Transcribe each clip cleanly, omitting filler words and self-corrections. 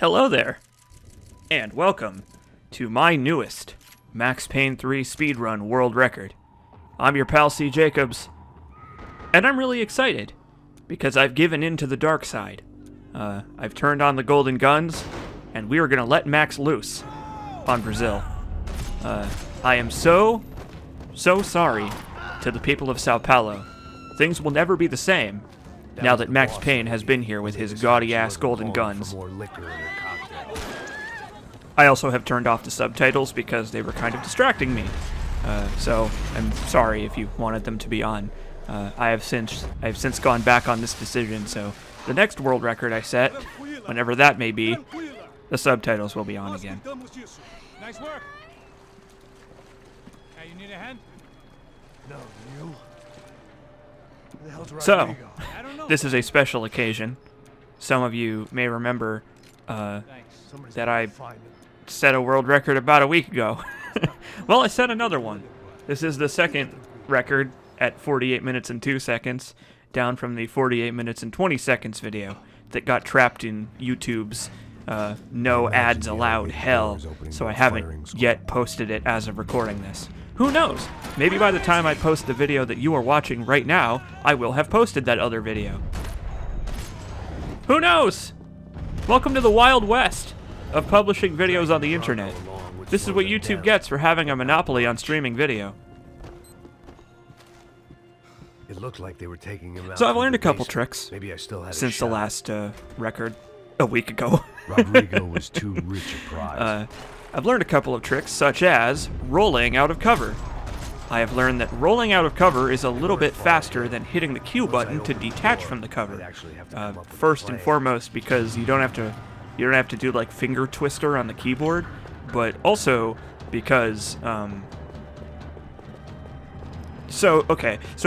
Hello there, and welcome to my newest Max Payne 3 Speedrun world record. I'm your pal C. Jacobs, and I'm really excited because I've given in to the dark side. I've turned on the golden guns, and we are going to let Max loose on Brazil. I am so sorry to the people of Sao Paulo. Things will never be the same now that Max Payne has been here with his gaudy-ass golden guns. I also have turned off the subtitles because they were kind of distracting me. So I'm sorry if you wanted them to be on. I have since gone back on this decision, so the next world record I set, whenever that may be, the subtitles will be on again. Nice work. Hey, you need a hand? No, you. Who the hell's So, Rodrigo? I don't know. this is a special occasion. Some of you may remember Thanks. Somebody's that gotta I find him. set a world record about a week ago. Well, I set another one. This is the second record at 48 minutes and 2 seconds, down from the 48 minutes and 20 seconds video that got trapped in YouTube's no ads allowed hell, so I haven't yet posted it as of recording this. Who knows? Maybe by the time I post the video that you are watching right now, I will have posted that other video. Who knows? Welcome to the Wild West of publishing videos on the internet. This is what YouTube gets for having a monopoly on streaming video. It looked like they were taking him out. So I've through learned the a couple basement. tricks Maybe I still had a since the shot. last record a week ago. Rodrigo was too rich a prize. I've learned a couple of tricks, such as rolling out of cover. I have learned that rolling out of cover is a little bit faster than hitting the Q button to detach from the cover. First and foremost, because you don't have to do like finger twister on the keyboard, but also because so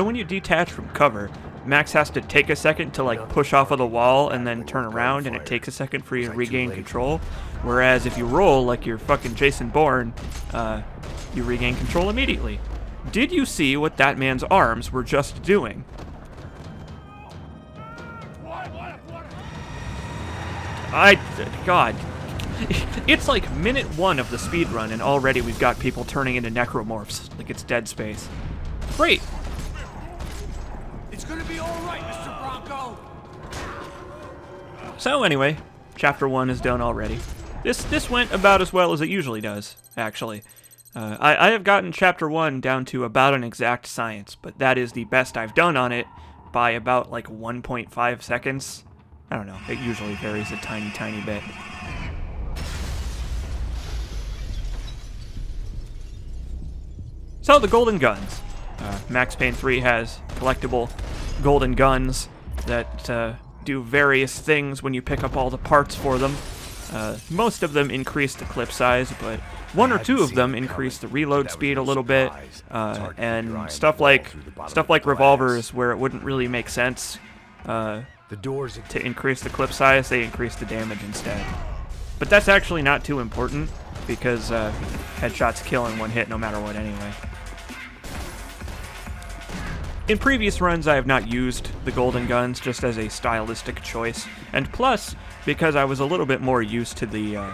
when you detach from cover, Max has to take a second to like push off of the wall and then turn around, and it takes a second for you to regain control. Whereas if you roll like you're fucking Jason Bourne, you regain control immediately. Did you see what that man's arms were just doing? God. It's like minute 1 of the speedrun, and already we've got people turning into necromorphs, like it's Dead Space. Great. It's gonna be all right, Mr. Bronco. So anyway, chapter 1 is done already. This went about as well as it usually does, actually. I have gotten chapter 1 down to about an exact science, but that is the best I've done on it by about like 1.5 seconds. I don't know, it usually varies a tiny bit. So the golden guns. Max Payne 3 has collectible golden guns that do various things when you pick up all the parts for them. Most of them increase the clip size, but one or two of them increase the reload speed a little bit, and stuff like revolvers, where it wouldn't really make sense to increase the clip size, they increase the damage instead. But that's actually not too important, because headshots kill in one hit no matter what anyway. In previous runs, I have not used the golden guns just as a stylistic choice, and plus, because I was a little bit more used to the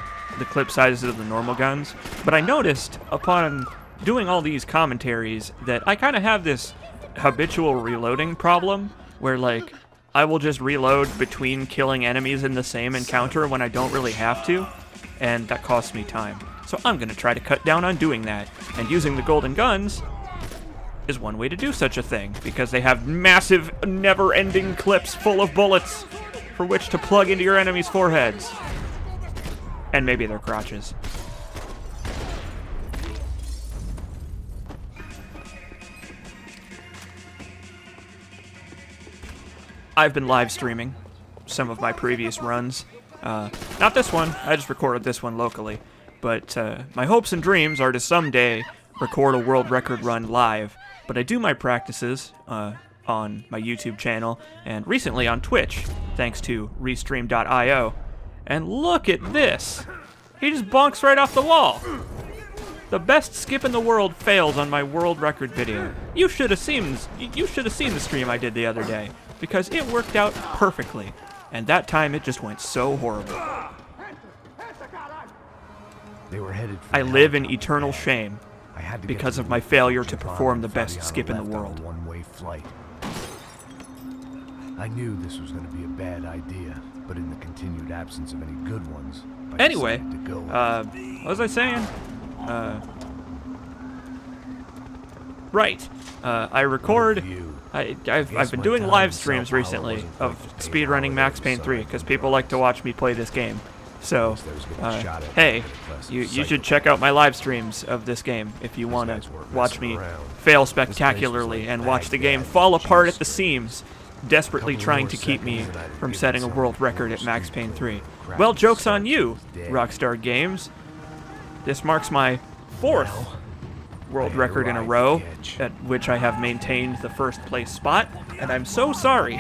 clip sizes of the normal guns. But I noticed, upon doing all these commentaries, that I kind of have this habitual reloading problem, where, like, I will just reload between killing enemies in the same encounter when I don't really have to, and that costs me time. So I'm going to try to cut down on doing that, and using the golden guns is one way to do such a thing, because they have massive, never-ending clips full of bullets for which to plug into your enemies' foreheads. And maybe their crotches. I've been live streaming some of my previous runs. Not this one, I just recorded this one locally. But my hopes and dreams are to someday record a world record run live. But I do my practices on my YouTube channel, and recently on Twitch, thanks to Restream.io. And look at this! He just bonks right off the wall! The best skip in the world fails on my world record video. You should have seen the stream I did the other day, because it worked out perfectly. And that time it just went so horrible. They were headed for I the live in helicopter eternal pad. shame I had to because get of to my the failure to Giovanna perform the and best Fabiana skip in the left on a world. one-way flight. I knew this was going to be a bad idea, but in the continued absence of any good ones, I Anyway, decided to go. what was I saying? Right. I record. View. I've been doing live streams recently of speedrunning Max Payne 3 because people like to watch me play this game. So, hey, you should check out my live streams of this game if you want to watch me fail spectacularly and watch the game fall apart at the seams, desperately trying to keep me from setting a world record at Max Payne 3. Well, joke's on you, Rockstar Games. This marks my 4th world record in a row, at which I have maintained the first place spot, and I'm so sorry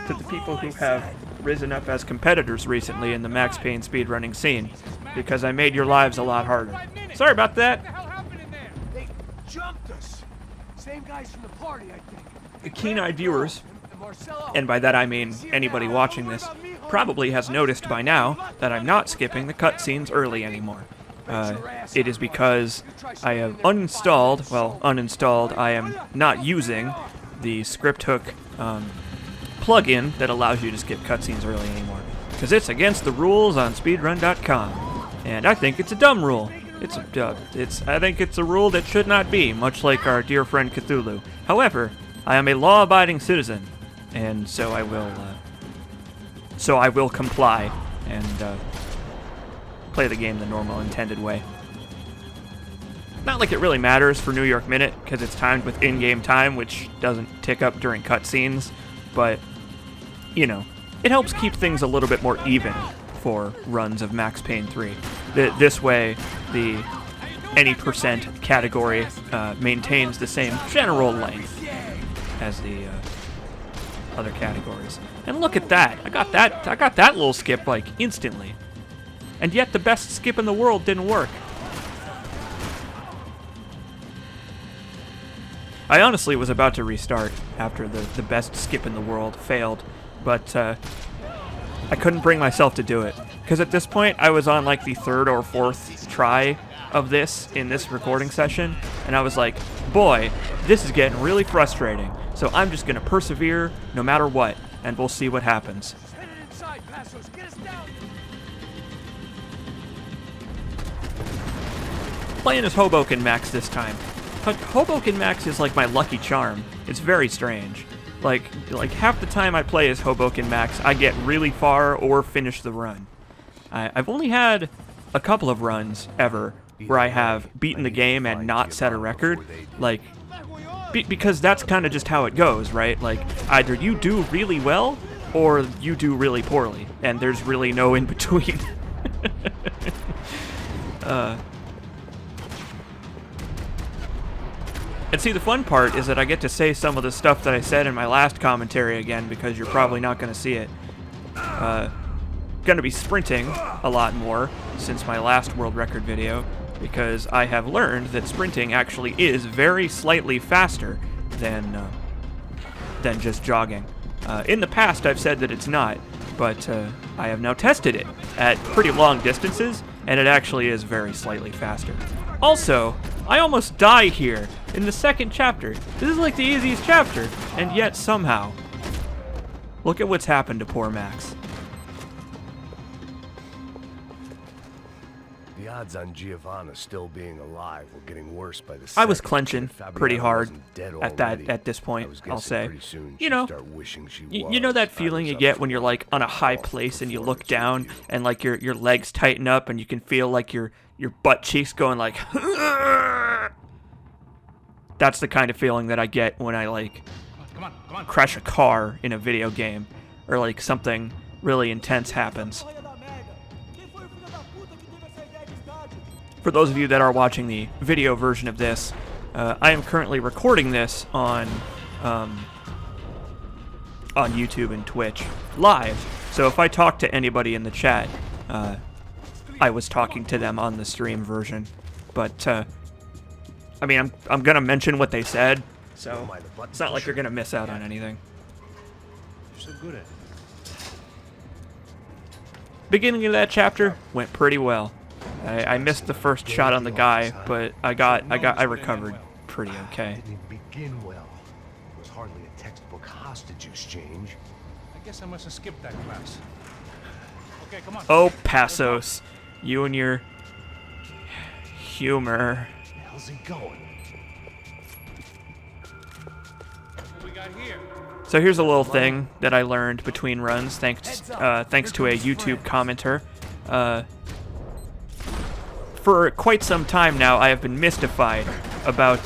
to the people who have risen up as competitors recently in the Max Payne speedrunning scene, because I made your lives a lot harder. Sorry about that. What the hell happened in there? They jumped us. Same guys from the party, I think. The keen-eyed viewers, And Marcelo. and by that I mean anybody watching this, probably has noticed by now that I'm not skipping the cutscenes early anymore. It is because I have uninstalled, I am not using the script hook plugin that allows you to skip cutscenes early anymore. Because it's against the rules on speedrun.com. And I think it's a dumb rule. I think it's a rule that should not be, much like our dear friend Cthulhu. However, I am a law-abiding citizen, and so I will comply and play the game the normal intended way. Not like it really matters for New York Minute, because it's timed with in-game time, which doesn't tick up during cutscenes, but, you know, it helps keep things a little bit more even for runs of Max Payne 3. This way, the any percent category maintains the same general length as the other categories. And look at that! I got that little skip, like, instantly. And yet the best skip in the world didn't work. I honestly was about to restart after the best skip in the world failed, but I couldn't bring myself to do it. Because at this point, I was on like the 3rd or 4th try of this in this recording session, and I was like, boy, this is getting really frustrating. So I'm just going to persevere no matter what, and we'll see what happens. Headed inside, Passos. Get us down. Playing as Hoboken Max this time. But Hoboken Max is like my lucky charm. It's very strange. Like half the time I play as Hoboken Max, I get really far or finish the run. I've only had a couple of runs ever where I have beaten the game and not set a record. Like, because that's kind of just how it goes, right? Like, either you do really well or you do really poorly, and there's really no in between. And see, the fun part is that I get to say some of the stuff that I said in my last commentary again, because you're probably not going to see it. Going to be sprinting a lot more since my last world record video, because I have learned that sprinting actually is very slightly faster than just jogging. In the past, I've said that it's not, but I have now tested it at pretty long distances, and it actually is very slightly faster. Also, I almost die here in the 2nd chapter. This is like the easiest chapter, and yet somehow, look at what's happened to poor Max. The odds on Giovanna still being alive were getting worse by the I was second. clenching If Fabiana pretty hard wasn't dead at already, this point, I was I'll guessing say. pretty soon You she'd know, start wishing she you know that was. feeling I you was get up when for you're like on a high awful place and you look performance down with you. and like your legs tighten up and you can feel like your butt cheeks going like That's the kind of feeling that I get when I like crash a car in a video game or like something really intense happens. For those of you that are watching the video version of this, I am currently recording this on YouTube and Twitch live. So if I talk to anybody in the chat, I was talking to them on the stream version. But I mean, I'm gonna mention what they said, so it's not like you're gonna miss out on anything. You're so good at it. Beginning of that chapter went pretty well. I missed the first shot on the guy, but I recovered pretty okay. Didn't even begin well. It was hardly a textbook hostage exchange. I guess I must have skipped that class. Okay, come on. Oh, Passos, you and your humor. Where the hell's he going? What we got here? So here's a little thing that I learned between runs, thanks to a YouTube commenter. For quite some time now, I have been mystified about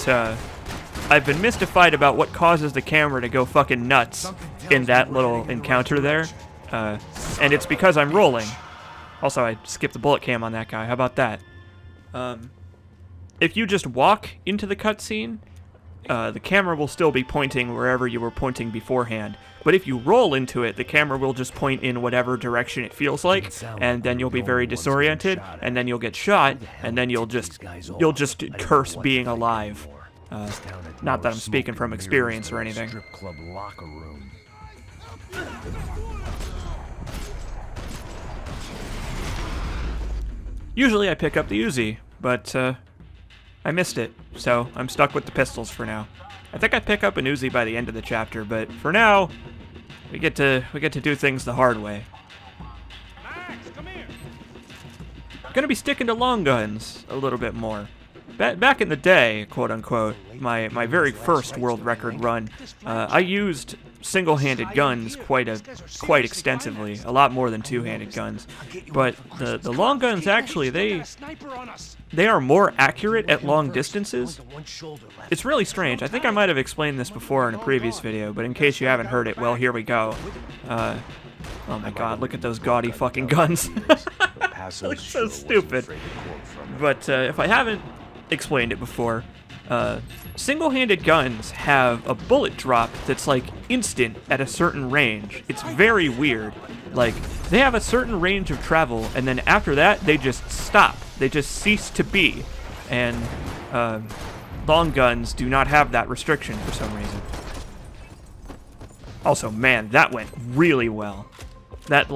what causes the camera to go fucking nuts in that little encounter there, and it's because I'm rolling. Also, I skipped the bullet cam on that guy. How about that? If you just walk into the cutscene, the camera will still be pointing wherever you were pointing beforehand. But if you roll into it, the camera will just point in whatever direction it feels like, and then you'll be very disoriented, and then you'll get shot, and then you'll just curse being alive. Not that I'm speaking from experience or anything. Strip club locker room. Usually I pick up the Uzi, but I missed it, so I'm stuck with the pistols for now. I think I pick up an Uzi by the end of the chapter, but for now, we get to do things the hard way. Max, come here. I'm gonna be sticking to long guns a little bit more. Back in the day, quote unquote, my very first world record run, I used single-handed guns quite extensively, a lot more than two-handed guns. But the long guns actually they are more accurate at long distances. It's really strange. I think I might have explained this before in a previous video, but in case you haven't heard it, well, here we go. Oh my god, look at those gaudy fucking guns. They look so stupid. But if I haven't explained it before, single-handed guns have a bullet drop that's like instant at a certain range. It's very weird. Like, they have a certain range of travel, and then after that, they just stop. They just cease to be. And long guns do not have that restriction for some reason. Also, man, that went really well. That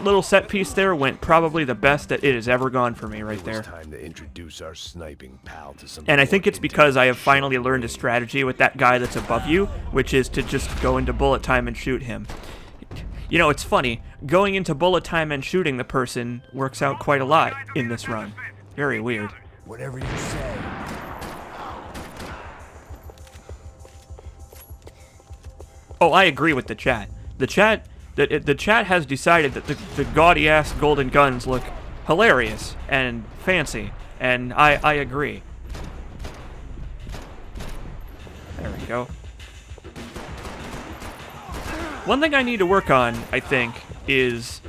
little set piece there went probably the best that it has ever gone for me right there. Time to introduce our sniping pal to some. And I think it's because I have finally learned a strategy with that guy that's above you, which is to just go into bullet time and shoot him. You know, it's funny, going into bullet time and shooting the person works out quite a lot in this run. Very weird. Whatever you say. Oh, I agree with the chat. The chat has decided that the gaudy-ass golden guns look hilarious and fancy, and I agree. There we go. One thing I need to work on, I think, is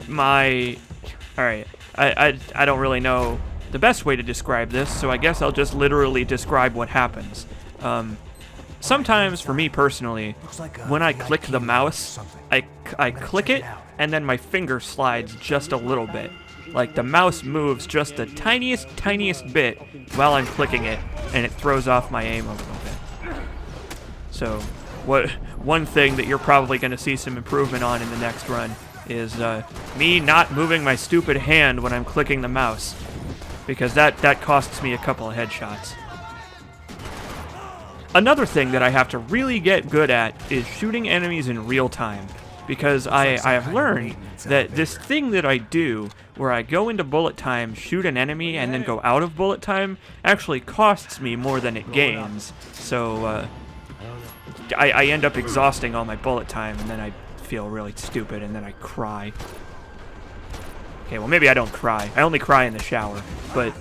my... Alright, I don't really know the best way to describe this, so I guess I'll just literally describe what happens. Sometimes, for me personally, when I click the mouse, I click it, and then my finger slides just a little bit. Like, the mouse moves just the tiniest bit while I'm clicking it, and it throws off my aim a little bit. So, one thing that you're probably going to see some improvement on in the next run is me not moving my stupid hand when I'm clicking the mouse, because that costs me a couple of headshots. Another thing that I have to really get good at is shooting enemies in real time, because I have learned that this thing that I do, where I go into bullet time, shoot an enemy, and then go out of bullet time, actually costs me more than it gains. So I end up exhausting all my bullet time, and then I feel really stupid, and then I cry. Okay, well, maybe I don't cry. I only cry in the shower, but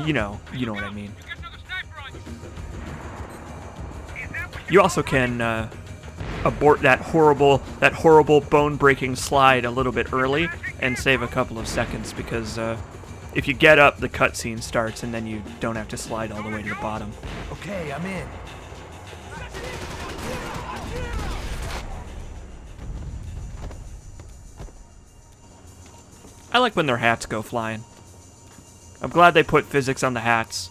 you know what I mean. You also can abort that horrible bone-breaking slide a little bit early and save a couple of seconds, because if you get up, the cutscene starts, and then you don't have to slide all the way to the bottom. Okay, I'm in. I like when their hats go flying. I'm glad they put physics on the hats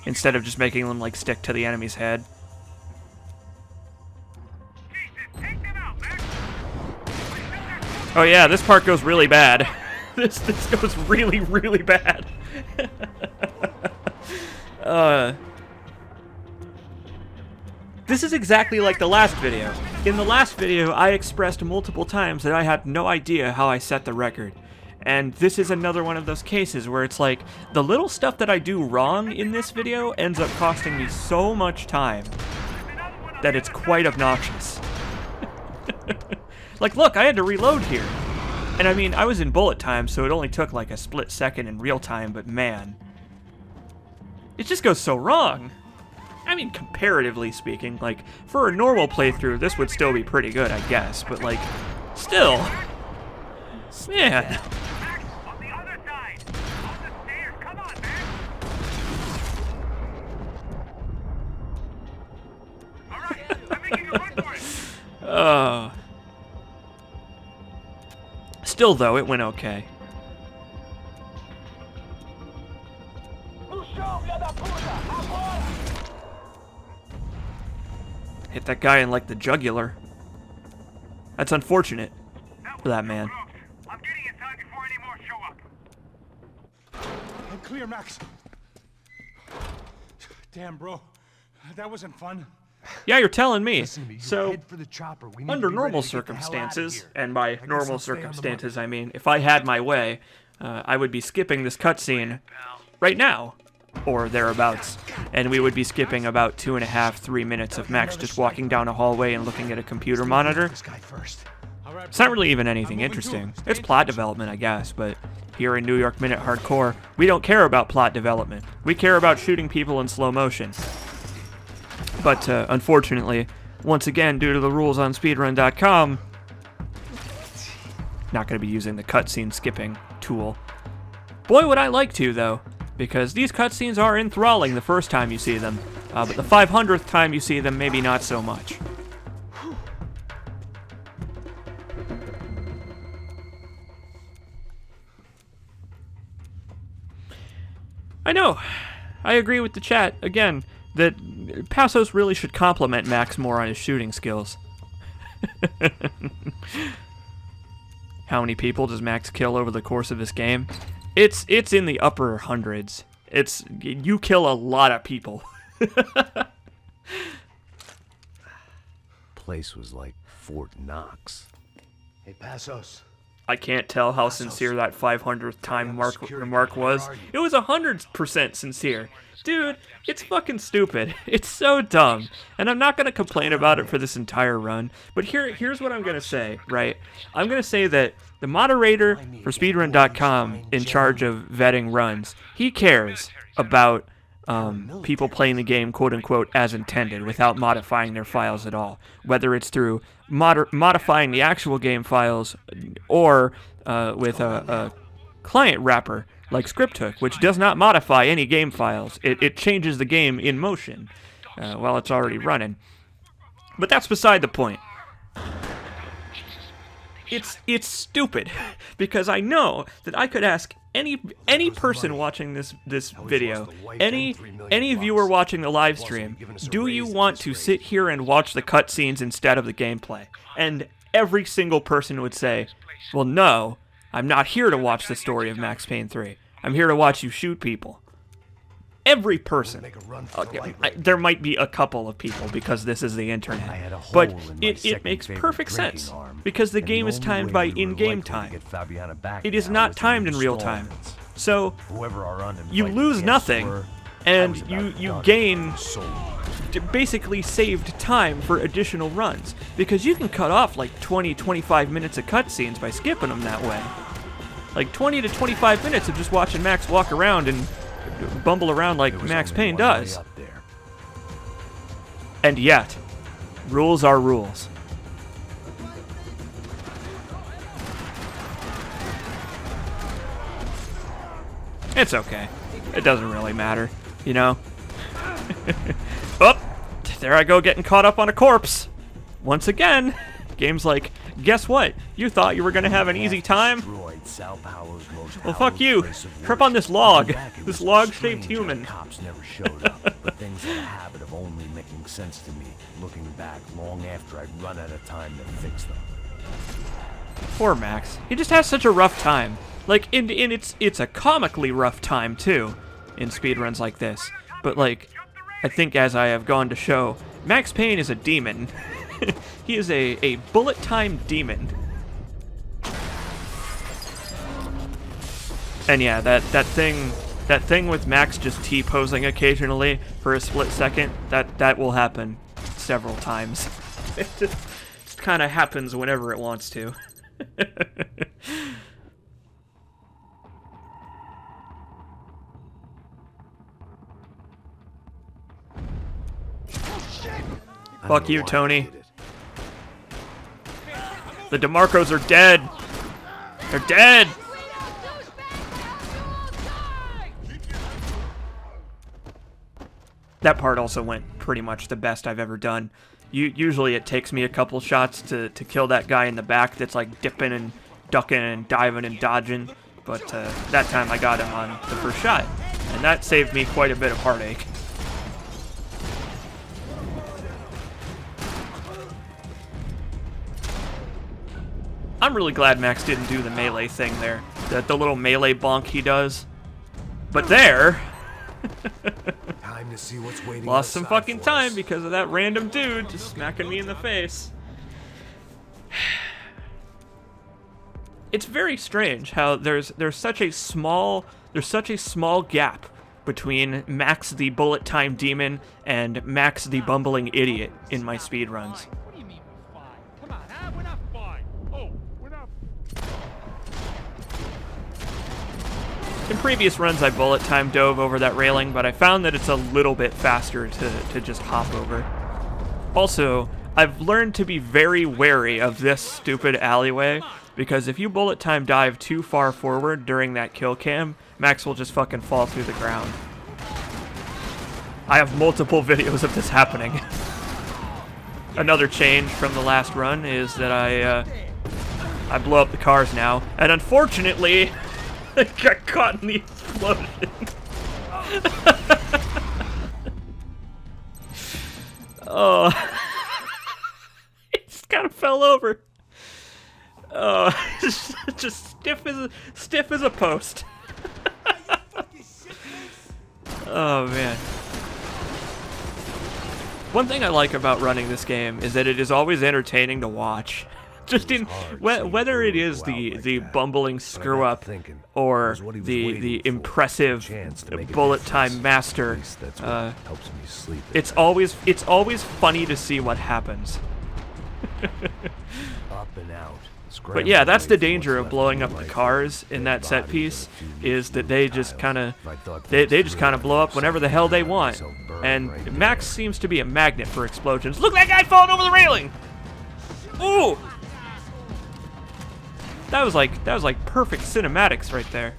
instead of just making them like stick to the enemy's head. Oh yeah, this part goes really bad. This goes really, really bad. This is exactly like the last video. In the last video, I expressed multiple times that I had no idea how I set the record. And this is another one of those cases where it's like, the little stuff that I do wrong in this video ends up costing me so much time that it's quite obnoxious. Like, look, I had to reload here. And I mean, I was in bullet time, so it only took like a split second in real time, but man, it just goes so wrong. I mean, comparatively speaking, like, for a normal playthrough, this would still be pretty good, I guess, but like, still, man. On the other side! On the stairs! Come on, man! Alright, I'm making a run for it! Still, though, it went okay. Hit that guy in, like, the jugular. That's unfortunate for that man. I'm getting inside before any more show up. I'm clear, Max. Damn, bro. That wasn't fun. Yeah, you're telling me. Listen to me, you So, head for the chopper. We need under to be normal ready to get the hell outta circumstances, here. and by I guess normal I'll stay on the circumstances, I mean, if I had my way, I would be skipping this cutscene right now, or thereabouts, and we would be skipping about 2.5, 3 minutes of Max just walking down a hallway and looking at a computer monitor. This guy first. It's not really even anything interesting. It's plot development, I guess, but here in New York Minute Hardcore, we don't care about plot development. We care about shooting people in slow motion. But unfortunately, once again, due to the rules on Speedrun.com, not going to be using the cutscene skipping tool. Boy, would I like to, though, because these cutscenes are enthralling the first time you see them, but the 500th time you see them, maybe not so much. I know. I agree with the chat, again, that Passos really should compliment Max more on his shooting skills. How many people does Max kill over the course of this game? It's in the upper hundreds. You kill a lot of people. Place was like Fort Knox. Hey, Passos. I can't tell how sincere that 500th time remark was. It was 100% sincere. Dude, it's fucking stupid. It's so dumb. And I'm not going to complain about it for this entire run. But here's what I'm going to say, right? I'm going to say that the moderator for Speedrun.com in charge of vetting runs, he cares about people playing the game, quote-unquote, as intended, without modifying their files at all. Whether it's through modifying the actual game files or with a client wrapper like ScriptHook, which does not modify any game files. It changes the game in motion while it's already running. But that's beside the point. It's stupid, because I know that I could ask any person watching this video, any viewer watching the live stream, do you want to sit here and watch the cutscenes instead of the gameplay? And every single person would say, well, no, I'm not here to watch the story of Max Payne 3. I'm here to watch you shoot people. Every person. There might be a couple of people because this is the internet. But it makes perfect sense because the game is timed by in-game time. It is not timed in real time. So you lose nothing and you gain basically saved time for additional runs because you can cut off like 20-25 minutes of cutscenes by skipping them that way. Like 20 to 25 minutes of just watching Max walk around and bumble around like Max Payne does. And yet, rules are rules. It's okay. It doesn't really matter, you know? Oh, there I go getting caught up on a corpse. Once again, game's like, guess what? You thought you were gonna have an easy time? Well, fuck you. Trip on this log. This log-shaped human. Cops never showed up, but things had a habit of only making sense to me, looking back long after I'd run out of time to fix them. Poor Max. He just has such a rough time. Like, and it's a comically rough time, too, in speedruns like this. But, like, I think as I have gone to show, Max Payne is a demon. He is a bullet time demon. And yeah, that thing with Max just T-posing occasionally for a split second, that will happen several times. It just kind of happens whenever it wants to. Fuck you, Tony. The DeMarcos are dead. They're dead. That part also went pretty much the best I've ever done. Usually it takes me a couple shots to kill that guy in the back that's like dipping and ducking and diving and dodging, but that time I got him on the first shot, and that saved me quite a bit of heartache. I'm really glad Max didn't do the melee thing there, the little melee bonk he does. But there... Time to see what's waiting lost some outside fucking for time us. because of that random dude just smacking me in the face. It's very strange how there's such a small gap between Max the bullet time demon and Max the bumbling idiot in my speedruns. What do you mean we're fine? Come on, huh? We're not fine. Oh, we're not. In previous runs, I bullet time dove over that railing, but I found that it's a little bit faster to just hop over. Also, I've learned to be very wary of this stupid alleyway, because if you bullet time dive too far forward during that kill cam, Max will just fucking fall through the ground. I have multiple videos of this happening. Another change from the last run is that I blow up the cars now, and unfortunately, I got caught in the explosion. Oh, he just kind of fell over. Oh, just stiff as a post. Oh man. One thing I like about running this game is that it is always entertaining to watch. Just in whether it is the bumbling screw up or the impressive bullet time master, it's always funny to see what happens. Up and out. But yeah, that's the danger of blowing up the cars in that set piece, is that they just kind of blow up whenever the hell they want. And Max seems to be a magnet for explosions. Look, that guy falling over the railing. Ooh. That was like perfect cinematics right there.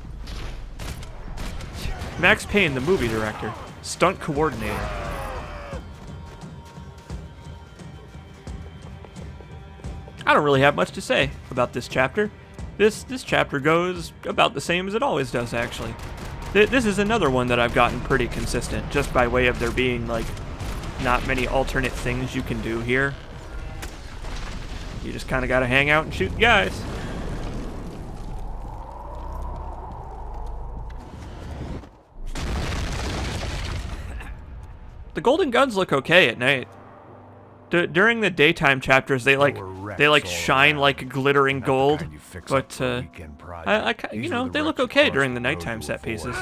Max Payne, the movie director, stunt coordinator. I don't really have much to say about this chapter. This chapter goes about the same as it always does, actually. This is another one that I've gotten pretty consistent, just by way of there being like not many alternate things you can do here. You just kind of got to hang out and shoot guys. The golden guns look okay at night. During the daytime chapters, they shine like glittering gold, but you know, they look okay during the nighttime set pieces.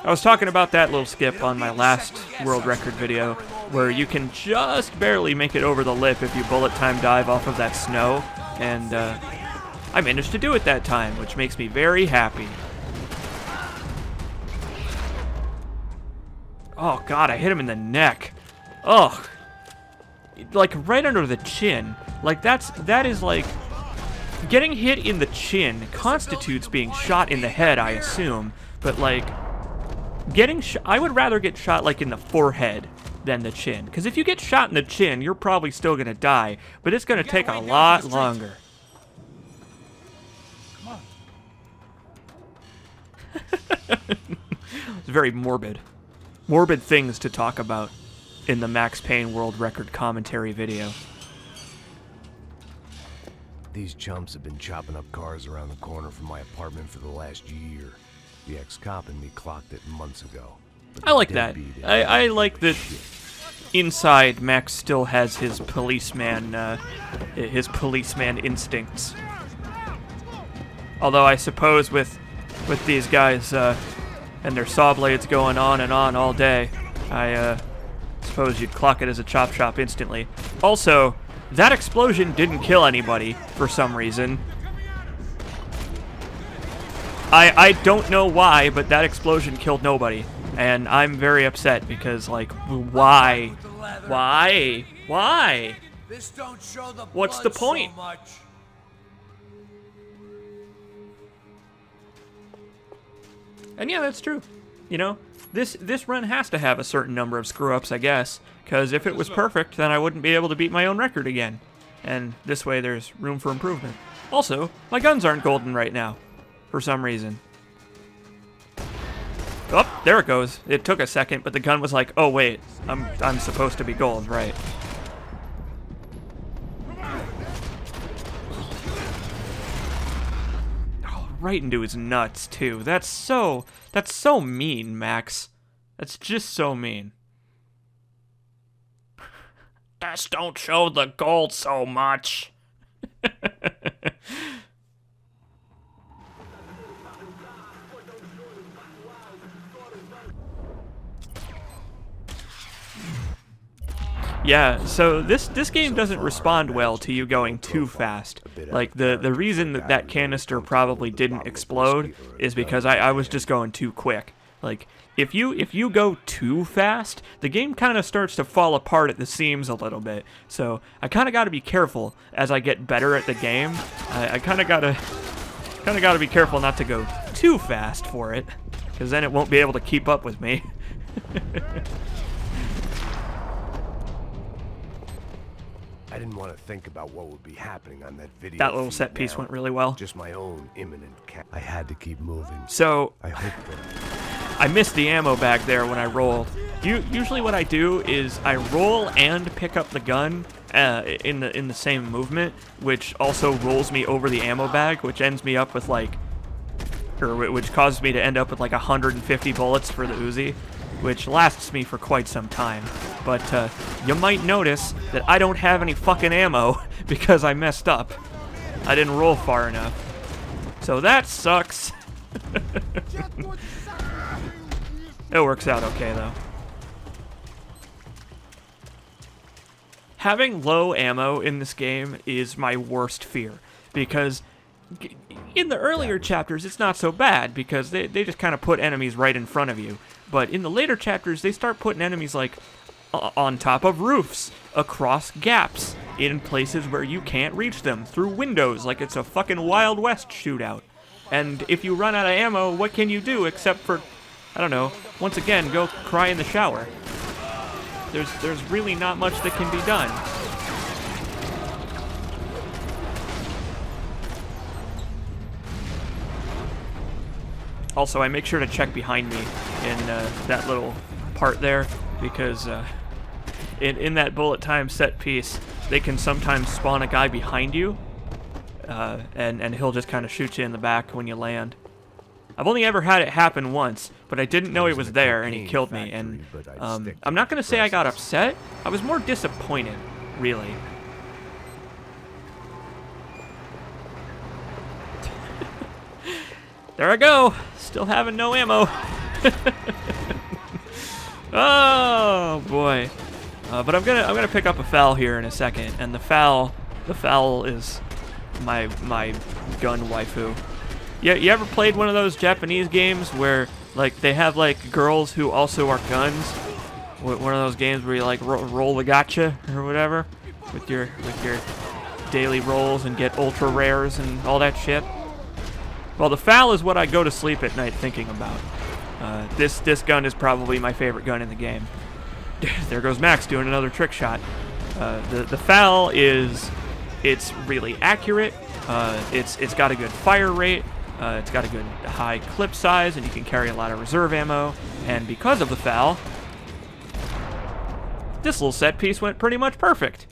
I was talking about that little skip on my last world record video, where you can just barely make it over the lip if you bullet time dive off of that snow, and I managed to do it that time, which makes me very happy. Oh god, I hit him in the neck. Ugh. Like right under the chin. Like that is like getting hit in the chin constitutes being shot in the head, I assume. But like I would rather get shot like in the forehead than the chin. Because if you get shot in the chin, you're probably still gonna die, but it's gonna take a lot longer. Come on. It's very morbid. Morbid things to talk about in the Max Payne World Record commentary video. These chumps have been chopping up cars around the corner from my apartment for the last year. The ex-cop and me clocked it months ago. But I the like that. deadbeat I ain't like give a that shit. inside Max still has his policeman instincts. Although I suppose with these guys and their saw blades going on and on all day, I suppose you'd clock it as a chop shop instantly. Also, that explosion didn't kill anybody for some reason. I don't know why, but that explosion killed nobody. And I'm very upset because, like, why? Why? Why? This don't show the What's the blood point? so much. And yeah, that's true. You know, this run has to have a certain number of screw-ups, I guess. Because if it was perfect, then I wouldn't be able to beat my own record again. And this way there's room for improvement. Also, my guns aren't golden right now. For some reason. Oh, there it goes. It took a second, but the gun was like, oh wait, I'm supposed to be gold, right. Oh, right into his nuts, too. That's so mean, Max. That's just so mean. Just don't show the gold so much. Yeah, so this game doesn't respond well to you going too fast. Like, the reason that canister probably didn't explode is because I was just going too quick. Like, if you go too fast, the game kind of starts to fall apart at the seams a little bit. So I kind of got to be careful as I get better at the game. I kind of gotta be careful not to go too fast for it, because then it won't be able to keep up with me. I didn't want to think about what would be happening on that video. That little feed set piece now. went really well. Just my own imminent I had to keep moving. So I hope that I missed the ammo bag there when I rolled. Usually what I do is I roll and pick up the gun in the same movement, which also rolls me over the ammo bag, which ends me up with like, or which causes me to end up with like 150 bullets for the Uzi, which lasts me for quite some time. But you might notice that I don't have any fucking ammo because I messed up. I didn't roll far enough. So that sucks. It works out okay, though. Having low ammo in this game is my worst fear, because in the earlier chapters it's not so bad, because they just kind of put enemies right in front of you. But in the later chapters, they start putting enemies like on top of roofs, across gaps, in places where you can't reach them, through windows like it's a fucking Wild West shootout. And if you run out of ammo, what can you do except for, I don't know, once again, go cry in the shower. There's really not much that can be done. Also, I make sure to check behind me in that little part there, because in that bullet time set piece, they can sometimes spawn a guy behind you, and he'll just kind of shoot you in the back when you land. I've only ever had it happen once, but I didn't know he was there, and he killed me, and I'm not going to say I got upset. I was more disappointed, really. There I go, still having no ammo. Oh boy, but I'm gonna pick up a foul here in a second, and the foul is my gun waifu. Yeah, you ever played one of those Japanese games where like they have like girls who also are guns? One of those games where you like roll the gotcha or whatever with your daily rolls and get ultra rares and all that shit. Well, the FAL is what I go to sleep at night thinking about. This gun is probably my favorite gun in the game. There goes Max doing another trick shot. The FAL it's really accurate. It's got a good fire rate. It's got a good high clip size, and you can carry a lot of reserve ammo. And because of the FAL, this little set piece went pretty much perfect.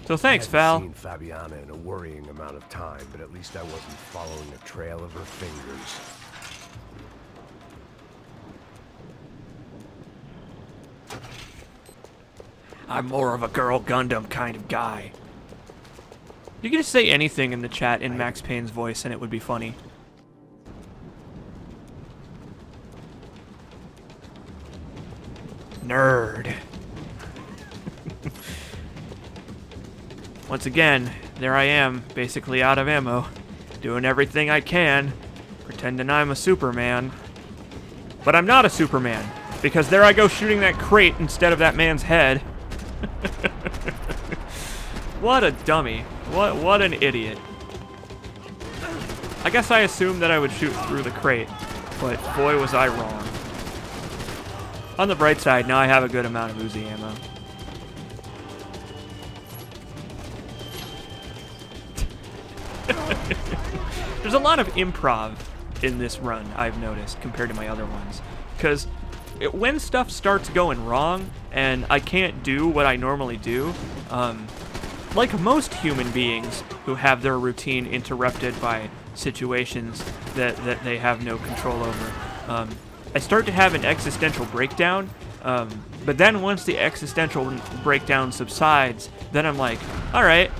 So thanks, I haven't Val. seen Fabiana in a worrying amount of time, but at least I wasn't following a trail of her fingers. I'm more of a girl Gundam kind of guy. You can just say anything in the chat in Max Payne's voice and it would be funny. Nerd. Once again, there I am, basically out of ammo, doing everything I can, pretending I'm a Superman. But I'm not a Superman, because there I go shooting that crate instead of that man's head. What a dummy. What an idiot. I guess I assumed that I would shoot through the crate, but boy was I wrong. On the bright side, now I have a good amount of Uzi ammo. There's a lot of improv in this run, I've noticed, compared to my other ones. Because when stuff starts going wrong, and I can't do what I normally do, like most human beings who have their routine interrupted by situations that they have no control over, I start to have an existential breakdown, but then once the existential breakdown subsides, then I'm like, alright,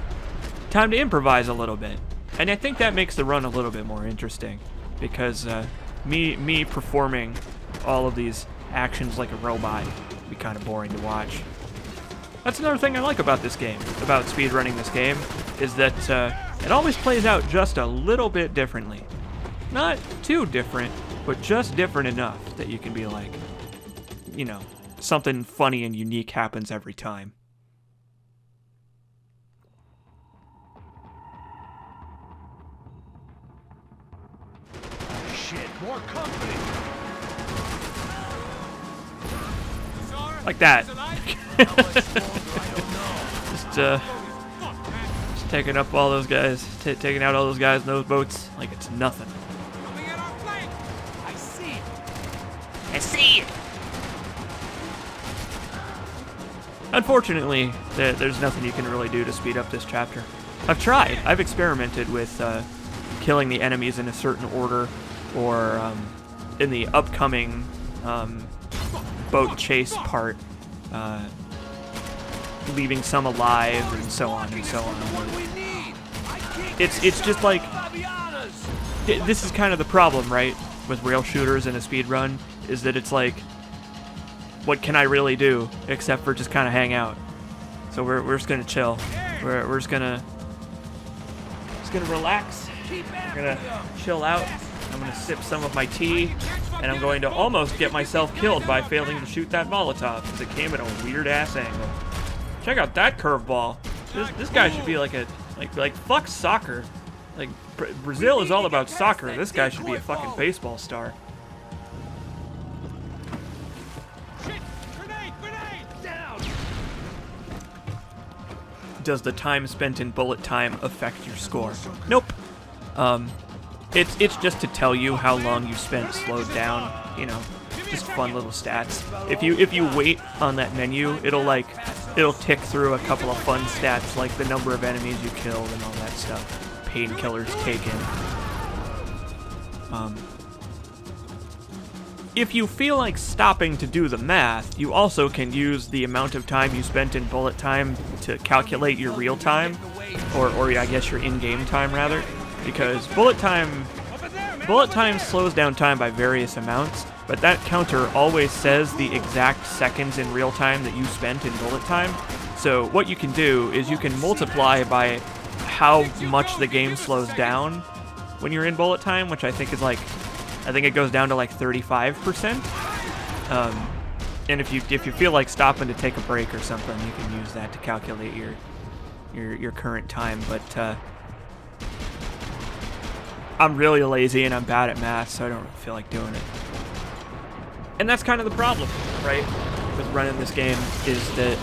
time to improvise a little bit. And I think that makes the run a little bit more interesting, because me performing all of these actions like a robot would be kind of boring to watch. That's another thing I like about this game, about speedrunning this game, is that it always plays out just a little bit differently. Not too different, but just different enough that you can be like, you know, something funny and unique happens every time. Shit, more company. Like that. Just taking up all those guys, taking out all those guys in those boats like it's nothing. I see it. I see it. Unfortunately, there's nothing you can really do to speed up this chapter. I've tried. I've experimented with killing the enemies in a certain order, or in the upcoming boat chase part, leaving some alive, and so on and so on. It's just like, this is kind of the problem, right, with rail shooters in a speed run, is that it's like, what can I really do except for just kind of hang out? So we're just gonna chill. We're just gonna relax. We're gonna chill out. I'm gonna sip some of my tea, and I'm going to almost get myself killed by failing to shoot that Molotov because it came at a weird ass angle. Check out that curveball. This guy should be like fuck soccer. Like Brazil is all about soccer. This guy should be a fucking baseball star. Does the time spent in bullet time affect your score? Nope. It's just to tell you how long you spent slowed down, you know, just fun little stats. If you wait on that menu, it'll tick through a couple of fun stats like the number of enemies you killed and all that stuff. Painkillers taken. If you feel like stopping to do the math, you also can use the amount of time you spent in bullet time to calculate your real time, or I guess your in-game time rather, because bullet time slows down time by various amounts, but that counter always says the exact seconds in real time that you spent in bullet time. So what you can do is you can multiply by how much the game slows down when you're in bullet time, which I think it goes down to like 35%. And if you feel like stopping to take a break or something, you can use that to calculate your current time. But I'm really lazy and I'm bad at math, so I don't feel like doing it. And that's kind of the problem, right, with running this game, is that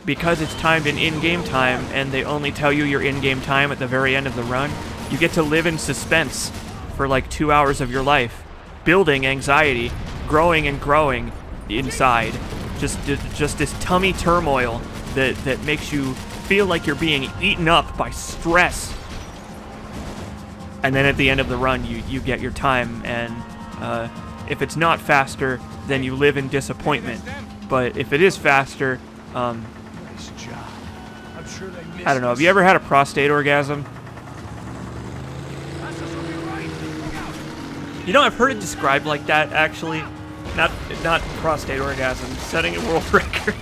because it's timed in in-game time and they only tell you your in-game time at the very end of the run, you get to live in suspense for like 2 hours of your life, building anxiety, growing and growing inside, just this tummy turmoil that makes you feel like you're being eaten up by stress. And then at the end of the run, you get your time, and if it's not faster, then you live in disappointment. But if it is faster, Nice job. I'm sure they missed I don't know. Have us. you ever had a prostate orgasm? You know, I've heard it described like that, actually. Not prostate orgasm, setting a world record.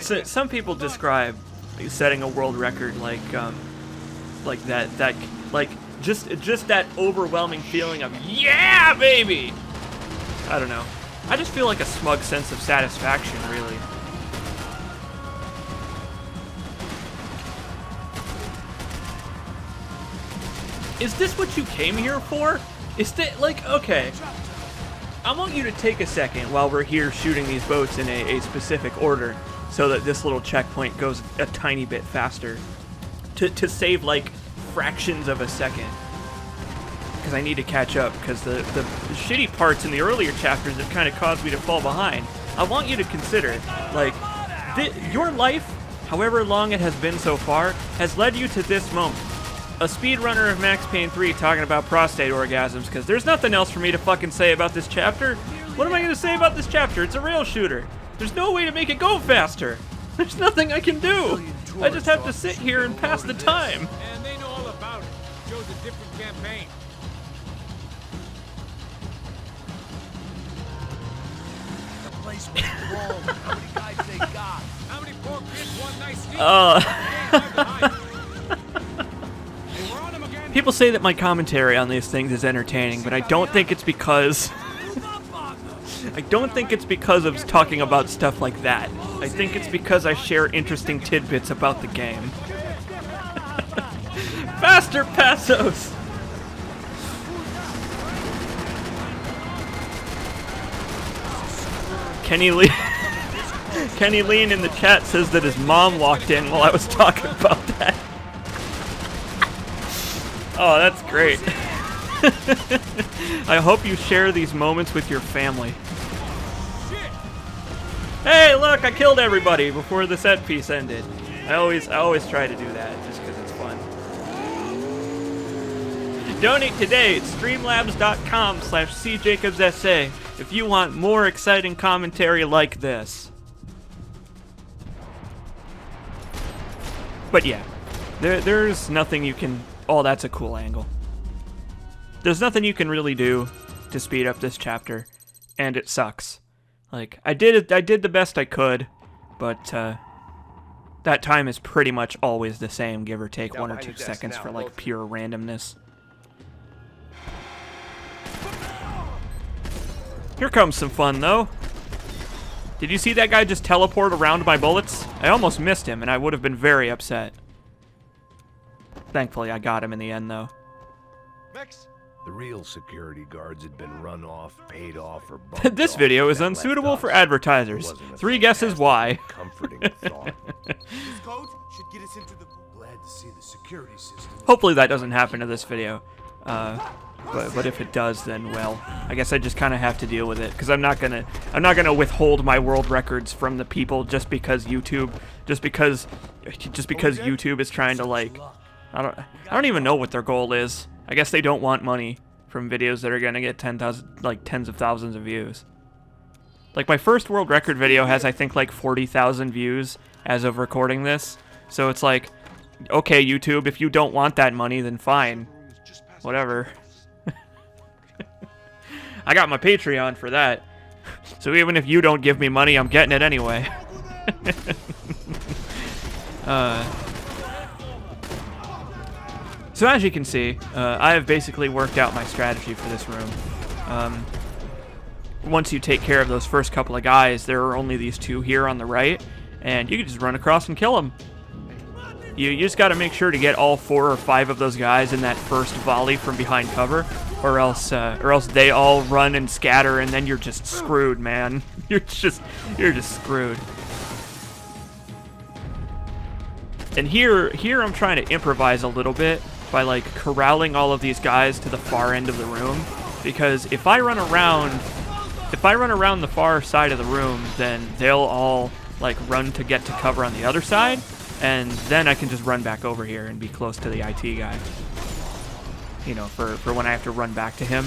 So some people describe setting a world record like that, like just that overwhelming feeling of yeah, baby. I don't know. I just feel like a smug sense of satisfaction, really. Is this what you came here for? Is that, like, okay. I want you to take a second while we're here shooting these boats in a specific order so that this little checkpoint goes a tiny bit faster. To save, like, fractions of a second. Because I need to catch up, because the shitty parts in the earlier chapters have kind of caused me to fall behind. I want you to consider, like, your life, however long it has been so far, has led you to this moment. A speedrunner of Max Payne 3 talking about prostate orgasms, because there's nothing else for me to fucking say about this chapter. What am I going to say about this chapter? It's a rail shooter. There's no way to make it go faster. There's nothing I can do. I just have to sit here and pass the time. And they know all about it. Shows a different campaign. The place was full. How many guys they got? How many poor kids want nice sneakers? Hey, we're on them again. People say that my commentary on these things is entertaining, but I don't think it's because of talking about stuff like that. I think it's because I share interesting tidbits about the game. Faster, Passos! Kenny Lean in the chat says that his mom walked in while I was talking about that. Oh, that's great. I hope you share these moments with your family. Hey, look, I killed everybody before the set piece ended. I always try to do that just because it's fun. Donate today at streamlabs.com/cjacobssa if you want more exciting commentary like this. But yeah, there's nothing you can... Oh, that's a cool angle. There's nothing you can really do to speed up this chapter, and it sucks. Like, I did the best I could, but that time is pretty much always the same, give or take 1 or 2 seconds for like pure randomness. Here comes some fun, though. Did you see that guy just teleport around my bullets? I almost missed him, and I would have been very upset. Thankfully, I got him in the end, though. Max, The real security guards had been run off, paid off, or bumped This off. video is That unsuitable left for us. advertisers. It wasn't a 3 guesses fantastic, why. Comforting thought. this code should get us into the... Glad to see the security system. Hopefully that doesn't happen to this video. But if it does, then well, I guess I just kind of have to deal with it because I'm not gonna withhold my world records from the people just because YouTube YouTube is trying to like I don't even know what their goal is. I guess they don't want money from videos that are gonna get tens of thousands of views. Like my first world record video has I think like 40,000 views as of recording this. So it's like, okay YouTube, if you don't want that money, then fine. Whatever. I got my Patreon for that. So even if you don't give me money, I'm getting it anyway. So as you can see, I have basically worked out my strategy for this room. Once you take care of those first couple of guys, there are only these 2 here on the right, and you can just run across and kill them. You just got to make sure to get all 4 or 5 of those guys in that first volley from behind cover, or else they all run and scatter, and then you're just screwed, man. You're just screwed. And here I'm trying to improvise a little bit by like corralling all of these guys to the far end of the room, because if I run around if I run around the far side of the room, then they'll all like run to get to cover on the other side, and then I can just run back over here and be close to the IT guy. You know, for when I have to run back to him.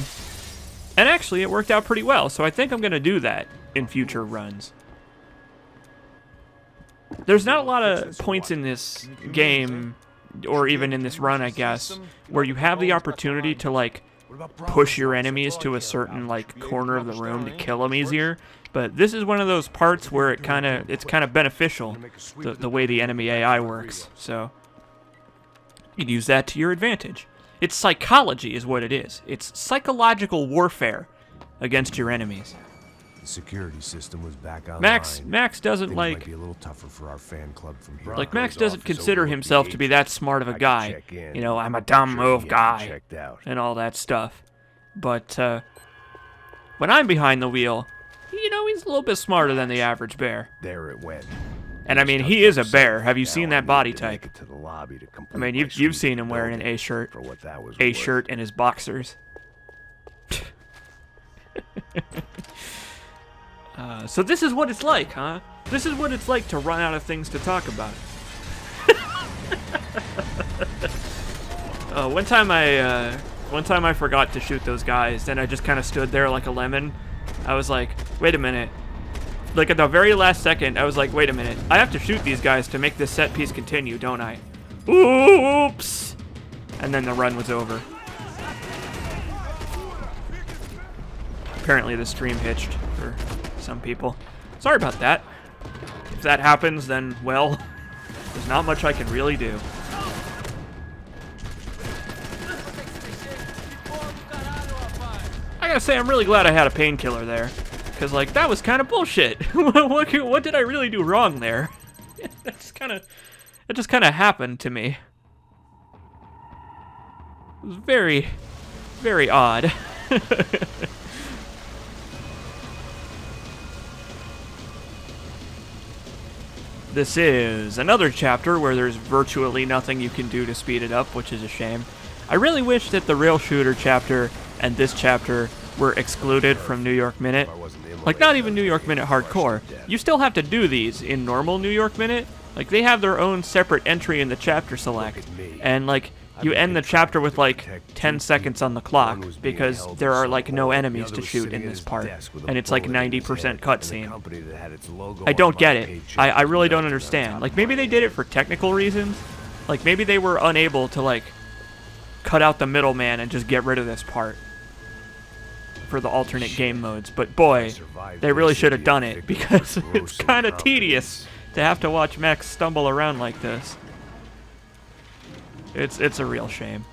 And actually, it worked out pretty well, so I think I'm going to do that in future runs. There's not a lot of points in this game, or even in this run, I guess, where you have the opportunity to, like, push your enemies to a certain, like, corner of the room to kill them easier. But this is one of those parts where it's kind of beneficial, the way the enemy AI works. So you can use that to your advantage. It's psychology is what it is. It's psychological warfare against your enemies. The security system was back online. Max doesn't Things like might be a little tougher for our fan club from here. like Max doesn't consider himself to be that smart of a guy. You know, I'm a dumb move guy and all that stuff. But when I'm behind the wheel, you know, he's a little bit smarter than the average bear. There it went. And I mean, he is a bear. Have you seen that body type? To the lobby to I mean, you've seen him wearing an A shirt, and his boxers. So this is what it's like, huh? This is what it's like to run out of things to talk about. One time I forgot to shoot those guys, and I just kind of stood there like a lemon. I was like, wait a minute. Like, at the very last second, I was like, wait a minute. I have to shoot these guys to make this set piece continue, don't I? Oops! And then the run was over. Apparently the stream hitched for some people. Sorry about that. If that happens, then, well, there's not much I can really do. I gotta say, I'm really glad I had a painkiller there. Because, like, that was kind of bullshit. What did I really do wrong there? It just kind of happened to me. It was very, very odd. This is another chapter where there's virtually nothing you can do to speed it up, which is a shame. I really wish that the Rail Shooter chapter and this chapter were excluded from New York Minute. Like, not even New York Minute Hardcore. You still have to do these in normal New York Minute. Like, they have their own separate entry in the chapter select. And, like, you end the chapter with, like, 10 seconds on the clock because there are, like, no enemies to shoot in this part. And it's, like, 90% cutscene. I don't get it. I really don't understand. Like, maybe they did it for technical reasons. Like, maybe they were unable to, like, cut out the middleman and just get rid of this part for the alternate game modes. But boy, they really should have done it because it's kind of tedious to have to watch Max stumble around like this. It's a real shame.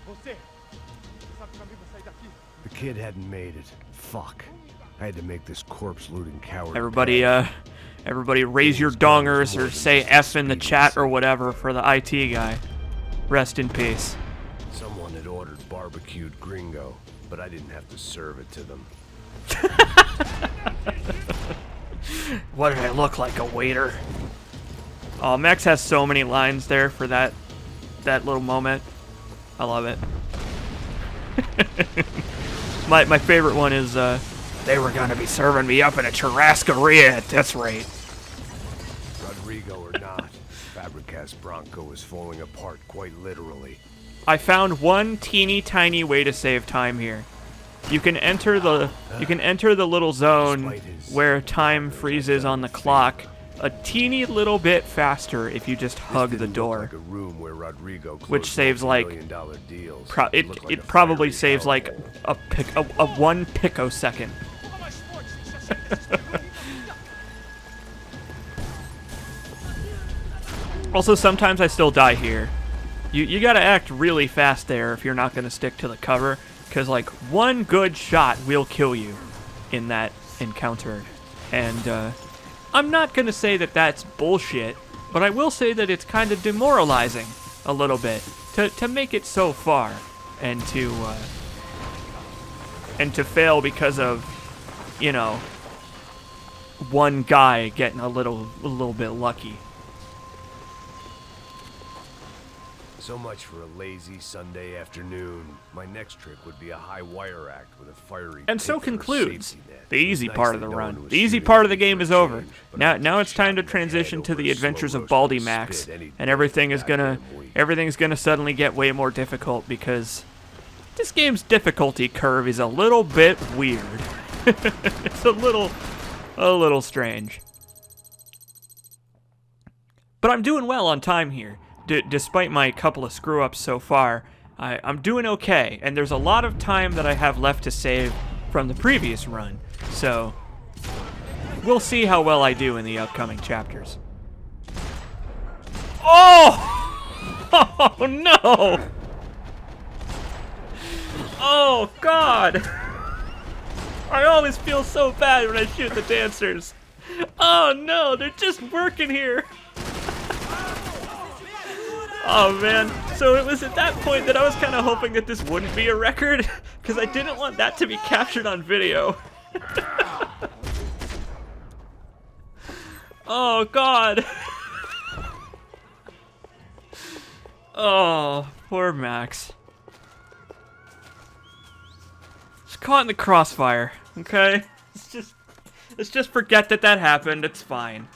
The kid hadn't made it. Fuck. I had to make this corpse looting coward. Everybody raise your dongers or say F in the chat or whatever for the IT guy. Rest in peace. Someone had ordered barbecued gringo, but I didn't have to serve it to them. What did I look like, a waiter? Oh, Max has so many lines there for that little moment. I love it. my favorite one is, they were gonna be serving me up in a churrascaria at this rate. Rodrigo or not, Fabricas Bronco is falling apart quite literally. I found one teeny tiny way to save time here. You can enter the little zone where time freezes on the clock a teeny little bit faster if you just hug the door, which saves like it probably saves like a 1 picosecond. Also, sometimes I still die here. You gotta act really fast there if you're not gonna stick to the cover, because like one good shot will kill you in that encounter. And I'm not gonna say that that's bullshit, but I will say that it's kind of demoralizing a little bit to make it so far and to fail because of, you know, one guy getting a little bit lucky. So much for a lazy Sunday afternoon. My next trick would be a high wire act with a fiery And so pit for a concludes safety net. the easy Nice part of that the no one run. was The easy shooting part of the me game for is a over. change, but I Now was it's time to shot in the transition head to over the a adventures slow of Baldy roasting Max, spit any and day everything is that gonna damn week. everything's gonna suddenly get way more difficult because this game's difficulty curve is a little bit weird. It's a little strange. But I'm doing well on time here. Despite my couple of screw-ups so far, I'm doing okay, and there's a lot of time that I have left to save from the previous run, so we'll see how well I do in the upcoming chapters. Oh! Oh, no! Oh, God! I always feel so bad when I shoot the dancers. Oh, no, they're just working here. Oh man, so it was at that point that I was kind of hoping that this wouldn't be a record, because I didn't want that to be captured on video. Oh god. Oh, poor Max. Just caught in the crossfire, okay? Let's just forget that happened, it's fine.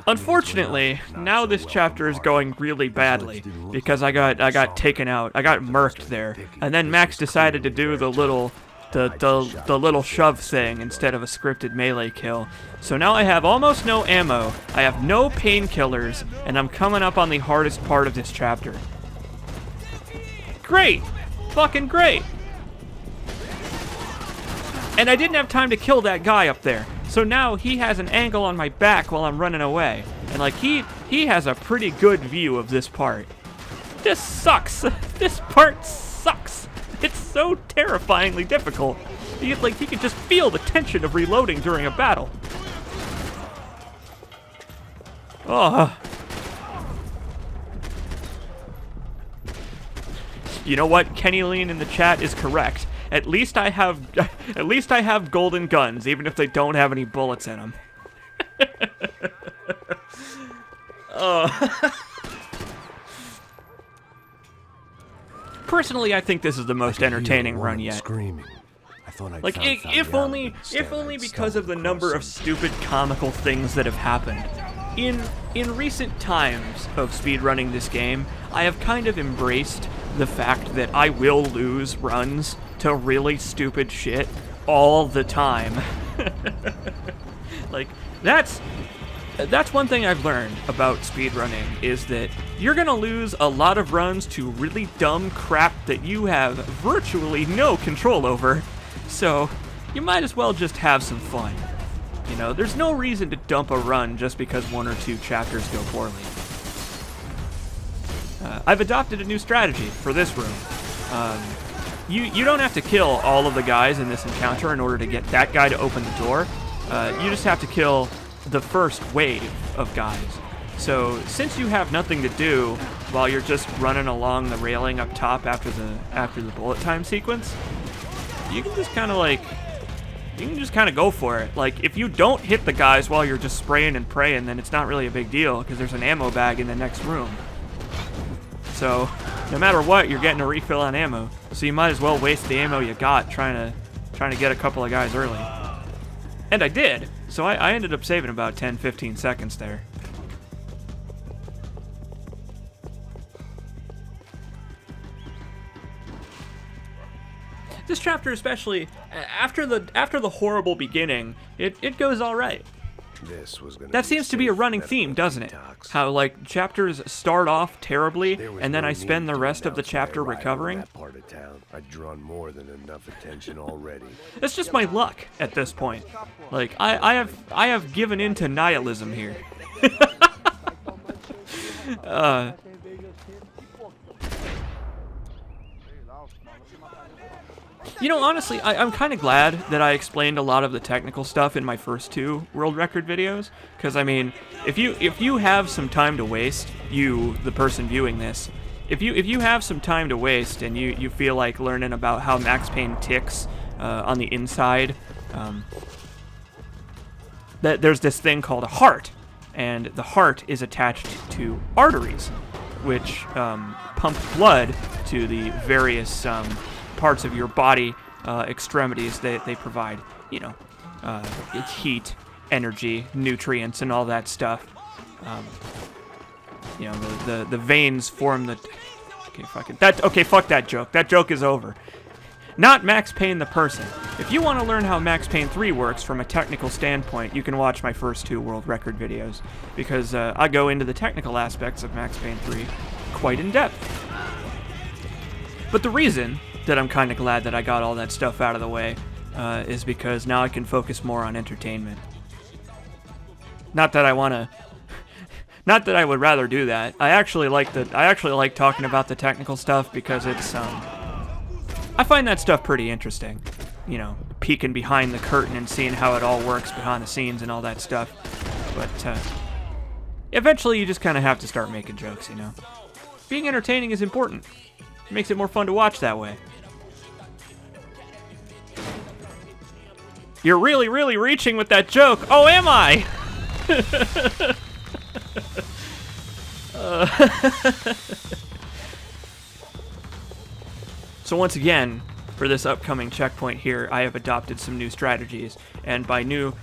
Unfortunately, now this chapter is going really badly because I got taken out. I got murked there, and then Max decided to do the little shove thing instead of a scripted melee kill. So now I have almost no ammo. I have no painkillers, and I'm coming up on the hardest part of this chapter. Great, fucking great. And I didn't have time to kill that guy up there. So now he has an angle on my back while I'm running away. And like he has a pretty good view of this part. This sucks. This part sucks. It's so terrifyingly difficult. He can just feel the tension of reloading during a battle. Oh. You know what? Kenny Lean in the chat is correct. At least I have golden guns, even if they don't have any bullets in them. Personally, I think this is the most entertaining run yet. Screaming. I thought I'd Like, found if Fabiano, only but instead I'd because of the stumbled number of across some- stupid comical things that have happened. In recent times of speedrunning this game, I have kind of embraced the fact that I will lose runs to really stupid shit all the time. Like, that's one thing I've learned about speedrunning, is that you're gonna lose a lot of runs to really dumb crap that you have virtually no control over, so you might as well just have some fun. You know, there's no reason to dump a run just because one or two chapters go poorly. I've adopted a new strategy for this room. You don't have to kill all of the guys in this encounter in order to get that guy to open the door. You just have to kill the first wave of guys. So since you have nothing to do while you're just running along the railing up top after the bullet time sequence, you can just kind of go for it. Like, if you don't hit the guys while you're just spraying and praying, then it's not really a big deal because there's an ammo bag in the next room. So no matter what, you're getting a refill on ammo. So you might as well waste the ammo you got trying to get a couple of guys early. And I did. So I ended up saving about 10-15 seconds there. This chapter especially, after the horrible beginning, it goes all right. This was gonna That seems to be a running theme, doesn't it? How, like, chapters start off terribly, and then I spend the rest of the chapter recovering. That part of town, I'd drawn more than enough attention already. It's just my luck at this point. Like, I have given in to nihilism here. You know, honestly, I'm kind of glad that I explained a lot of the technical stuff in my first two world record videos, because I mean, if you have some time to waste, you, the person viewing this, if you have some time to waste and you feel like learning about how Max Payne ticks on the inside, that there's this thing called a heart, and the heart is attached to arteries. which pump blood to the various parts of your body, extremities. They provide, you know, heat, energy, nutrients, and all that stuff. You know, the veins form the... Okay, fuck it. Okay, fuck that joke. That joke is over. Not Max Payne the person. If you want to learn how Max Payne 3 works from a technical standpoint, you can watch my first 2 world record videos, because I go into the technical aspects of Max Payne 3 quite in depth. But the reason that I'm kind of glad that I got all that stuff out of the way is because now I can focus more on entertainment. Not that I want to... Not that I would rather do that. I actually like talking about the technical stuff because it's I find that stuff pretty interesting. You know, peeking behind the curtain and seeing how it all works behind the scenes and all that stuff. But eventually you just kind of have to start making jokes, you know. Being entertaining is important. It makes it more fun to watch that way. You're really, really reaching with that joke. Oh, am I? So once again, for this upcoming checkpoint here, I have adopted some new strategies, and by new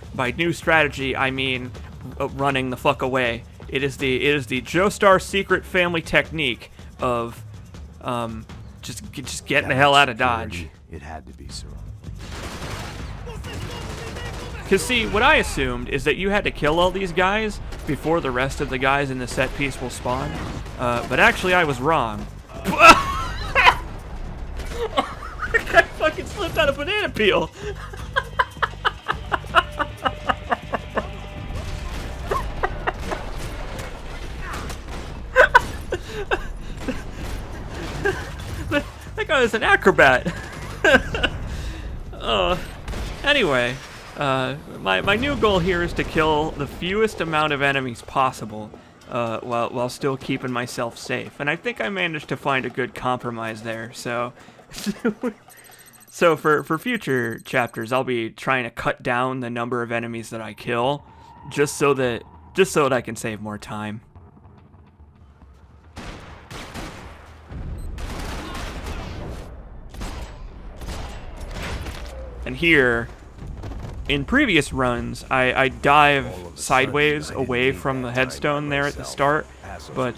strategy I mean running the fuck away. It is the Joestar secret family technique of just getting the hell out of Dodge. It had to be, sir. Because see, what I assumed is that you had to kill all these guys before the rest of the guys in the set piece will spawn, but actually I was wrong. I fucking slipped out a banana peel. That guy is an acrobat. Anyway, my new goal here is to kill the fewest amount of enemies possible, while still keeping myself safe. And I think I managed to find a good compromise there. So, so for future chapters, I'll be trying to cut down the number of enemies that I kill, just so that I can save more time. And here, in previous runs, I dive sideways away from the headstone there at the start, but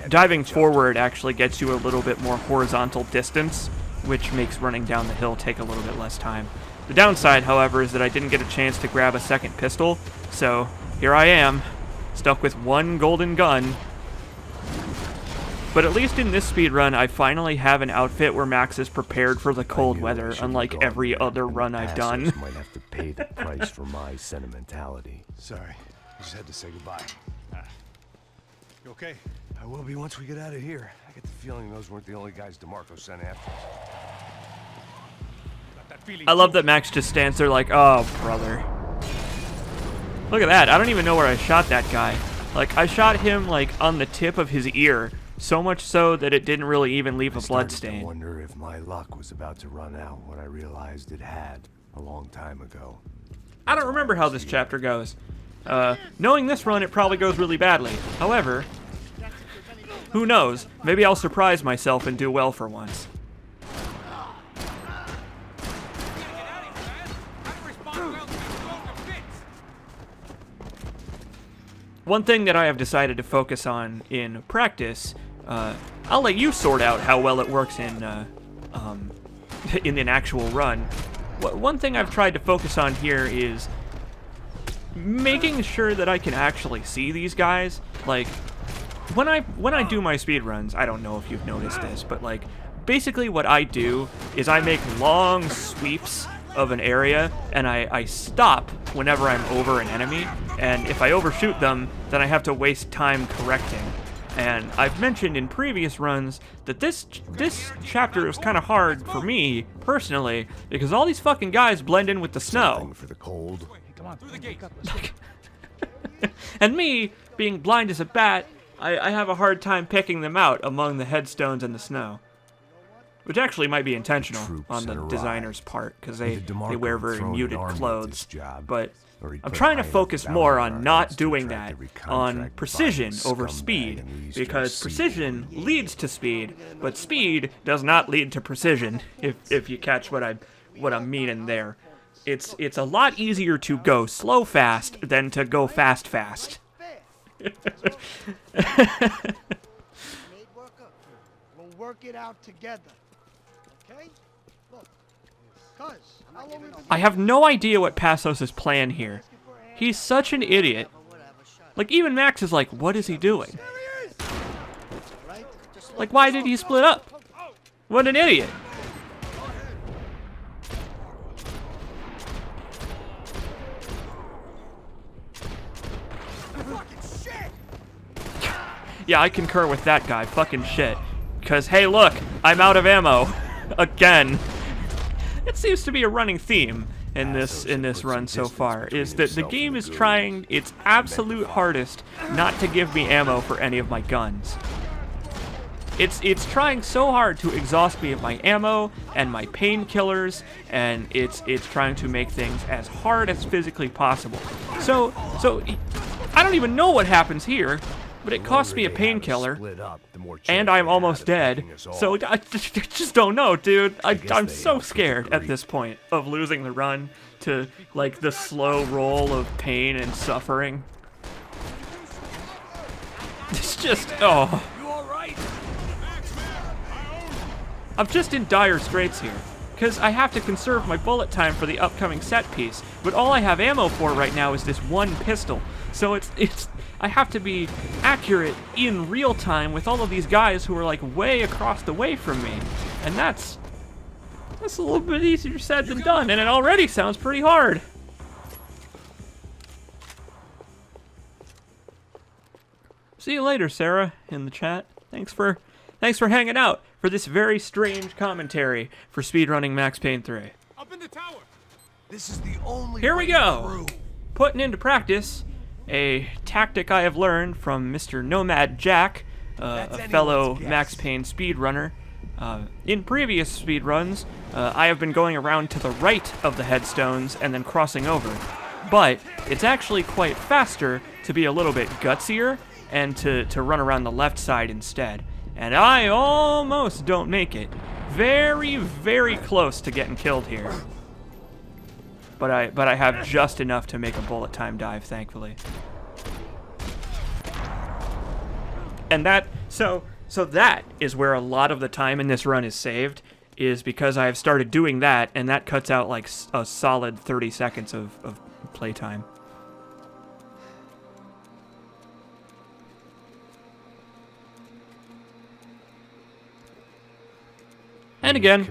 diving forward actually gets you a little bit more horizontal distance, which makes running down the hill take a little bit less time. The downside, however, is that I didn't get a chance to grab a second pistol, so here I am, stuck with one golden gun. But at least in this speedrun, I finally have an outfit where Max is prepared for the cold weather, unlike every other run I've done. Might have to pay the price for my sentimentality. Sorry, I just had to say goodbye. You okay? I will be once we get out of here. I get the feeling those weren't the only guys DeMarco sent after us. Got that feeling I love that Max just stands there like, oh, brother. Look at that. I don't even know where I shot that guy. Like, I shot him, like, on the tip of his ear. So much so that it didn't really even leave a blood stain. I wonder if my luck was about to run out when I realized it had a long time ago. I don't remember how this chapter goes. Knowing this run, it probably goes really badly. However, who knows? Maybe I'll surprise myself and do well for once. One thing that I have decided to focus on in practice, I'll let you sort out how well it works in an actual run. One thing I've tried to focus on here is making sure that I can actually see these guys. Like, when I do my speedruns, I don't know if you've noticed this, but like, basically what I do is I make long sweeps of an area, and I stop whenever I'm over an enemy, and if I overshoot them, then I have to waste time correcting. And I've mentioned in previous runs that this chapter is kind of hard for me, personally, because all these fucking guys blend in with the snow. For the cold. Come on, through the gate. And me, being blind as a bat, I have a hard time picking them out among the headstones and the snow. which actually might be intentional Troops on the and designer's part, because they With DeMarco wear very throwing an muted army at clothes. this job, But or he'd I'm put trying to high-end focus bounty more on on our not heads to doing attract that, every on contract precision buying over scumbag speed, in the eastern because seaboard. precision leads to speed, but speed does not lead to precision, if you catch what I'm meaning there. It's a lot easier to go slow fast than to go fast fast. We'll work it out together. Okay? Look. Cuz, how long we been I have no idea what Passos' plan here. He's such an idiot. Like, even Max is like, what is he doing? Like, why did he split up? What an idiot. Yeah, I concur with that guy. Fucking shit. Because, hey, look, I'm out of ammo. Again. It seems to be a running theme in this run so far, is that the game is trying its absolute hardest not to give me ammo for any of my guns. It's trying so hard to exhaust me of my ammo and my painkillers, and it's trying to make things as hard as physically possible. So I don't even know what happens here, but it costs me a painkiller, and I'm almost dead. So I just don't know, dude. I'm so scared at this point of losing the run to like the slow roll of pain and suffering. It's just I'm just in dire straits here, because I have to conserve my bullet time for the upcoming set piece, but all I have ammo for right now is this one pistol. So I have to be accurate in real time with all of these guys who are like way across the way from me. And that's a little bit easier said than done, and it already sounds pretty hard. See you later, Sarah, in the chat. Thanks for hanging out for this very strange commentary for speedrunning Max Payne 3. Up in the tower. This is the only Here we way go. through. Putting into practice a tactic I have learned from Mr. Nomad Jack, a fellow anyone's guess. Max Payne speedrunner. In previous speedruns, I have been going around to the right of the headstones and then crossing over. But it's actually quite faster to be a little bit gutsier and to run around the left side instead. And I almost don't make it. Very, very close to getting killed here. But I have just enough to make a bullet time dive, thankfully. And so that is where a lot of the time in this run is saved, is because I've started doing that, and that cuts out like a solid 30 seconds of playtime. And again,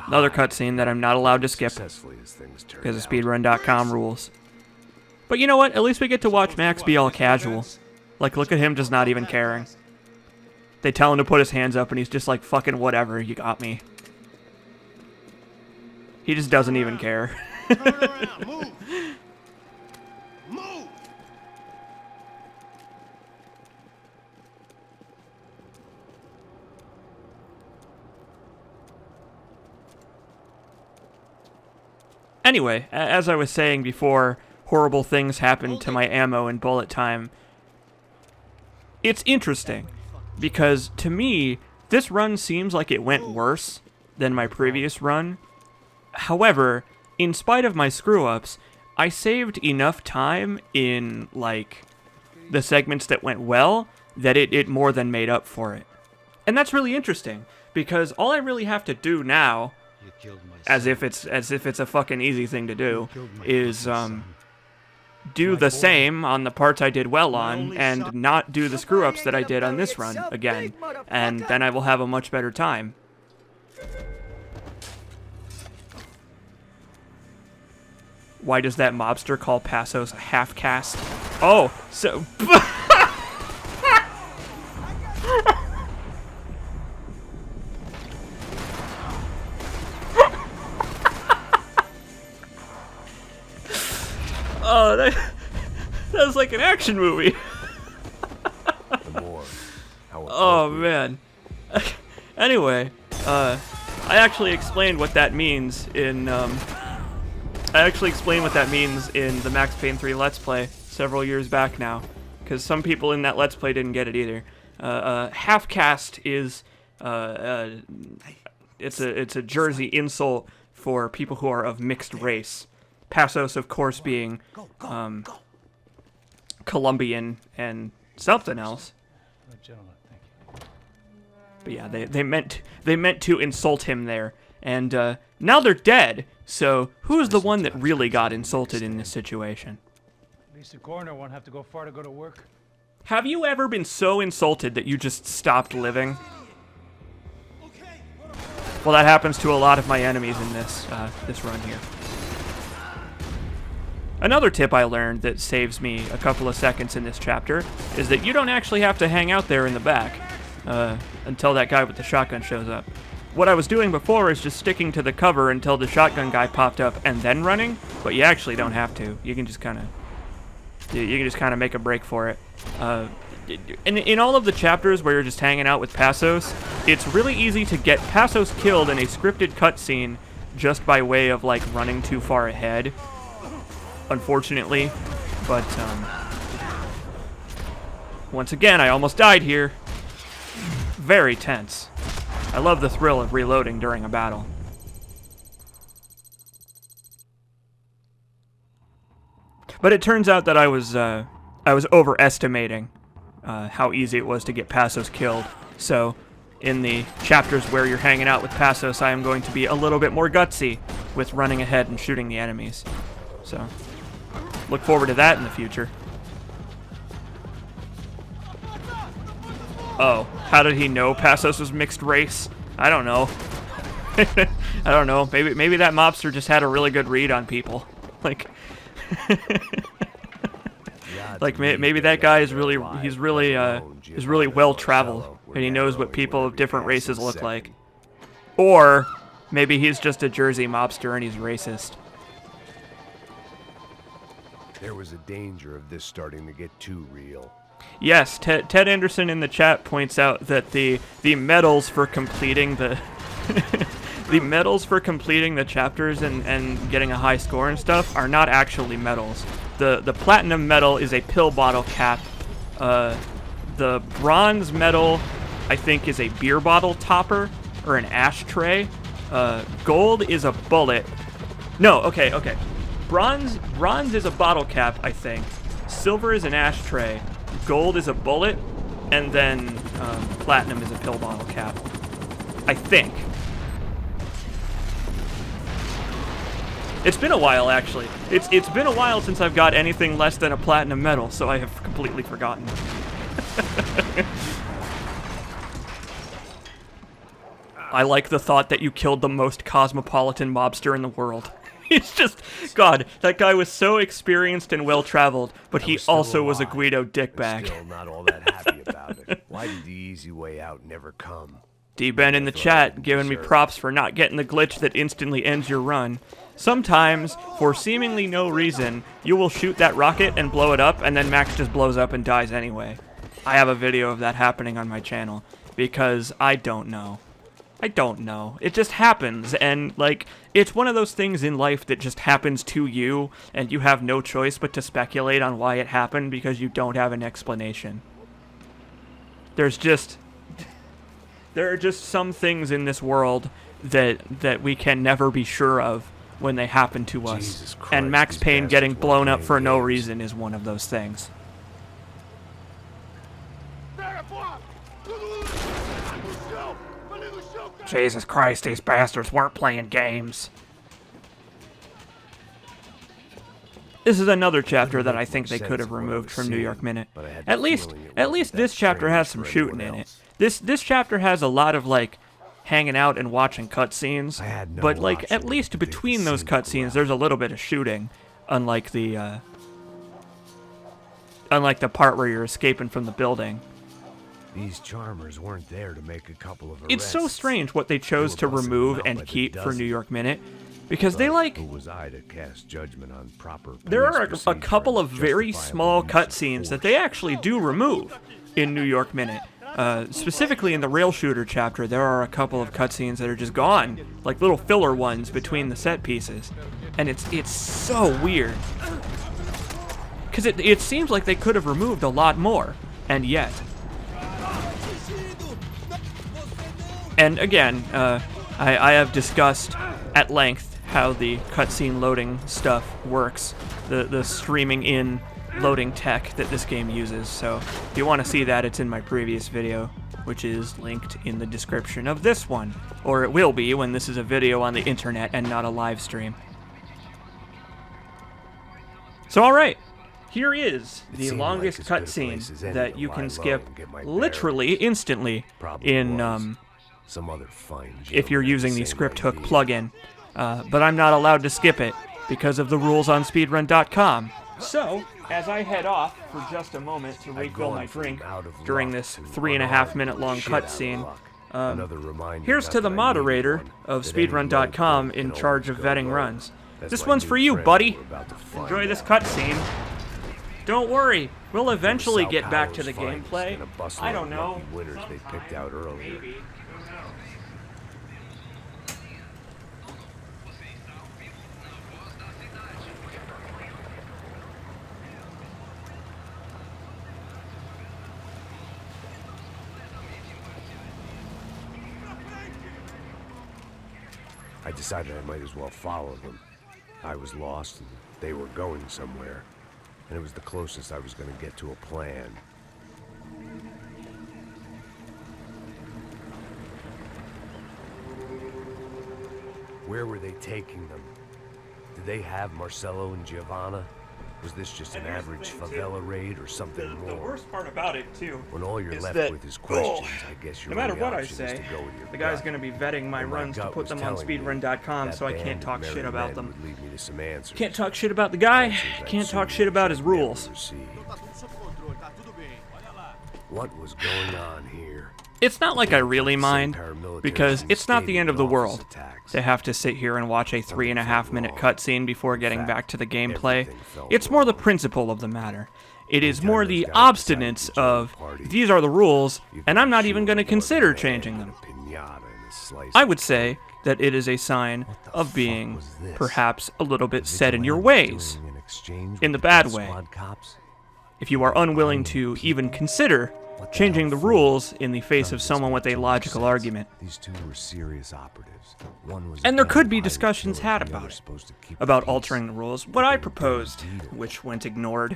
another cutscene that I'm not allowed to skip because of speedrun.com rules. But you know what? At least we get to watch Max be all casual. Like, look at him just not even caring. They tell him to put his hands up and he's just like, fucking whatever, you got me. He just doesn't even care. Turn around, move. Move. Anyway, as I was saying before, horrible things happen to my ammo and bullet time. It's interesting, because to me, this run seems like it went worse than my previous run. However, in spite of my screw-ups, I saved enough time in, like, the segments that went well that it more than made up for it. And that's really interesting, because all I really have to do now, as if it's a fucking easy thing to do, is do the same on the parts I did well on and not do the screw-ups that I did on this run again, and then I will have a much better time. Why does that mobster call Passos a half-caste? Oh, so... Oh, that was like an action movie. Oh, man. Anyway, I actually explained what that means in the Max Payne 3 Let's Play several years back now, because some people in that Let's Play didn't get it either. Half caste is it's a Jersey insult for people who are of mixed race. Passos, of course, being Colombian and something else. Gentlemen, thank you. But yeah, they meant to insult him there, and now they're dead. So who's the one that really got insulted in this situation? At least the coroner won't have to go far to go to work. Have you ever been so insulted that you just stopped living? Well, that happens to a lot of my enemies in this run here. Another tip I learned that saves me a couple of seconds in this chapter is that you don't actually have to hang out there in the back until that guy with the shotgun shows up. What I was doing before is just sticking to the cover until the shotgun guy popped up and then running, but you actually don't have to. You can just kind of make a break for it. In all of the chapters where you're just hanging out with Passos, it's really easy to get Passos killed in a scripted cutscene just by way of like running too far ahead, unfortunately. But once again, I almost died here. Very tense. I love the thrill of reloading during a battle. But it turns out that I was overestimating how easy it was to get Passos killed. So, in the chapters where you're hanging out with Passos, I am going to be a little bit more gutsy with running ahead and shooting the enemies. So, look forward to that in the future. Oh, how did he know Passos was mixed race? I don't know. I don't know. Maybe that mobster just had a really good read on people. Like, like maybe that guy is really well traveled and he knows what people of different races look like. Or maybe he's just a Jersey mobster and he's racist. There was a danger of this starting to get too real. Yes, Ted Anderson in the chat points out that the medals for completing the the medals for completing the chapters and getting a high score and stuff are not actually medals. The platinum medal is a pill bottle cap. The bronze medal, I think, is a beer bottle topper or an ashtray. Gold is a bullet. No, okay. Bronze is a bottle cap, I think. Silver is an ashtray. Gold is a bullet, and then platinum is a pill bottle cap. I think. It's been a while, actually. It's been a while since I've got anything less than a platinum medal, so I have completely forgotten. I like the thought that you killed the most cosmopolitan mobster in the world. It's just, God, that guy was so experienced and well-traveled, but he also was a Guido dickbag. Still not all that happy about it. Why did the easy way out never come? D-Ben in the chat giving me props for not getting the glitch that instantly ends your run. Sometimes, for seemingly no reason, you will shoot that rocket and blow it up, and then Max just blows up and dies anyway. I have a video of that happening on my channel, because I don't know. It just happens, and, like, it's one of those things in life that just happens to you, and you have no choice but to speculate on why it happened because you don't have an explanation. There are just some things in this world that we can never be sure of when they happen to us. Christ, and Max Payne getting blown up for no reason is one of those things. Jesus Christ, these bastards weren't playing games. This is another chapter that I think they could have removed from New York Minute. At least this chapter has some shooting in it. This chapter has a lot of, like, hanging out and watching cutscenes, but, like, at least between those cutscenes, there's a little bit of shooting, unlike the part where you're escaping from the building. These charmers weren't there to make a couple of arrests. It's so strange what they chose to remove and keep for New York Minute, because they, like, who was I to cast judgment on proper there are police a couple of procedure and very justifiable small use of cutscenes that force? they actually do remove in New York Minute. Specifically in the rail shooter chapter, there are a couple of cutscenes that are just gone, like little filler ones between the set pieces, and it's so weird. Because it seems like they could have removed a lot more, and yet. And again, I have discussed at length how the cutscene loading stuff works, the streaming in loading tech that this game uses. So if you want to see that, it's in my previous video, which is linked in the description of this one, or it will be when this is a video on the internet and not a live stream. So alright, here is the longest cutscene that you can skip literally instantly in some other fine if you're using the script hook plugin, but I'm not allowed to skip it because of the rules on Speedrun.com. So, as I head off for just a moment to refill my drink during this 3.5 minute long cutscene, here's to the moderator of Speedrun.com in charge of vetting runs. This one's for you, buddy. Enjoy this cutscene. Don't worry, we'll eventually get back to the gameplay. I don't know. Winners they picked out earlier. Maybe. I decided I might as well follow them. I was lost, and they were going somewhere, and it was the closest I was going to get to a plan. Where were they taking them? Did they have Marcelo and Giovanna? Was this just an average favela raid or something more? The worst part about it, too, When all you're is left that, with is questions, I guess your no matter only what I option is say, to go with your the guy's gut. going to be vetting my And my runs to gut put was them on telling me Speedrun.com, that so I band can't of talk merry shit about men them. would lead me to some answers. Can't talk shit about the guy, Answers I can't talk assumed shit about his should never rules. receive. What was going on here? It's not like I really mind, because it's not the end of the world to have to sit here and watch a 3.5 minute cutscene before getting back to the gameplay. It's more the principle of the matter. It is more the obstinance of, these are the rules, and I'm not even going to consider changing them. I would say that it is a sign of being perhaps a little bit set in your ways, in the bad way. If you are unwilling to even consider changing the rules in the face of someone with a logical argument. These two were serious operatives. One was And there could be discussions had about it, about altering the rules. What I proposed, which went ignored,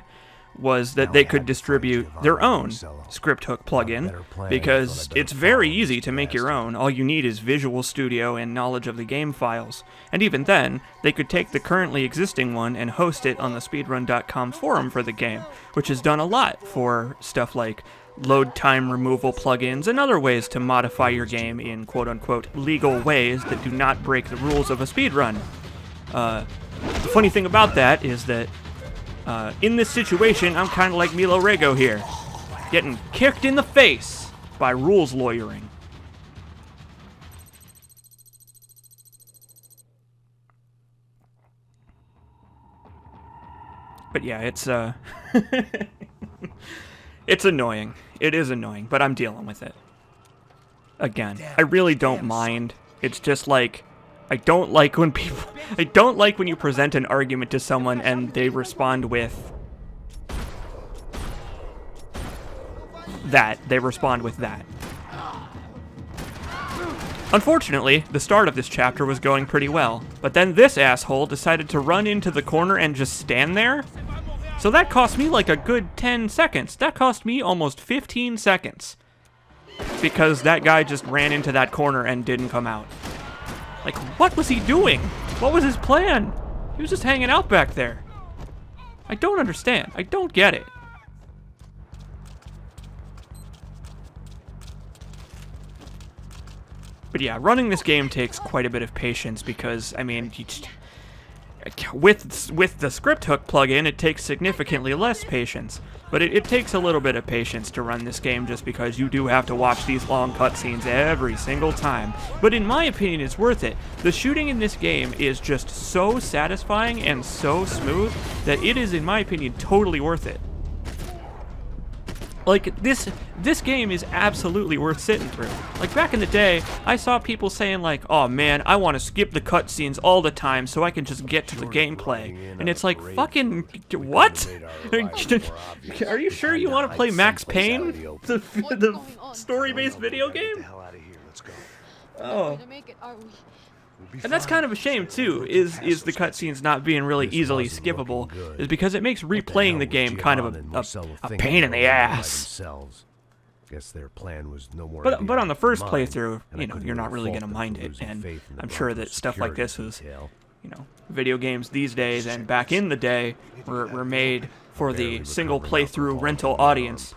was that they could distribute their own script hook plugin, because it's very easy to make your own. All you need is Visual Studio and knowledge of the game files. And even then, they could take the currently existing one and host it on the Speedrun.com forum for the game, which has done a lot for stuff like load time removal plugins and other ways to modify your game in quote-unquote legal ways that do not break the rules of a speedrun. The funny thing about that is that in this situation, I'm kind of like Milo Rego here, getting kicked in the face by rules lawyering. But yeah, it's it's annoying. It is annoying, but I'm dealing with it. Again, I really don't mind. It's just like, I don't like when you present an argument to someone and they respond with that. They respond with that. Unfortunately, the start of this chapter was going pretty well, but then this asshole decided to run into the corner and just stand there? So that cost me like a good 10 seconds. That cost me almost 15 seconds. Because that guy just ran into that corner and didn't come out. Like, what was he doing? What was his plan? He was just hanging out back there. I don't understand. I don't get it. But yeah, running this game takes quite a bit of patience because, I mean, with the script hook plugin, it takes significantly less patience. But it takes a little bit of patience to run this game just because you do have to watch these long cutscenes every single time. But in my opinion, it's worth it. The shooting in this game is just so satisfying and so smooth that it is, in my opinion, totally worth it. Like, this game is absolutely worth sitting through. Like, back in the day, I saw people saying, like, oh man, I want to skip the cutscenes all the time so I can just get to the gameplay. And it's like, fucking, what? Are you sure you want to play Max Payne? The story-based video game? Oh. And that's kind of a shame, too, is the cutscenes not being really easily skippable, is because it makes replaying the game kind of a pain in the ass. Guess their plan was no more. But on the first playthrough, you know, you're not really going to mind it, and I'm sure that stuff like this was, you know, video games these days and back in the day were made for the single playthrough rental audience.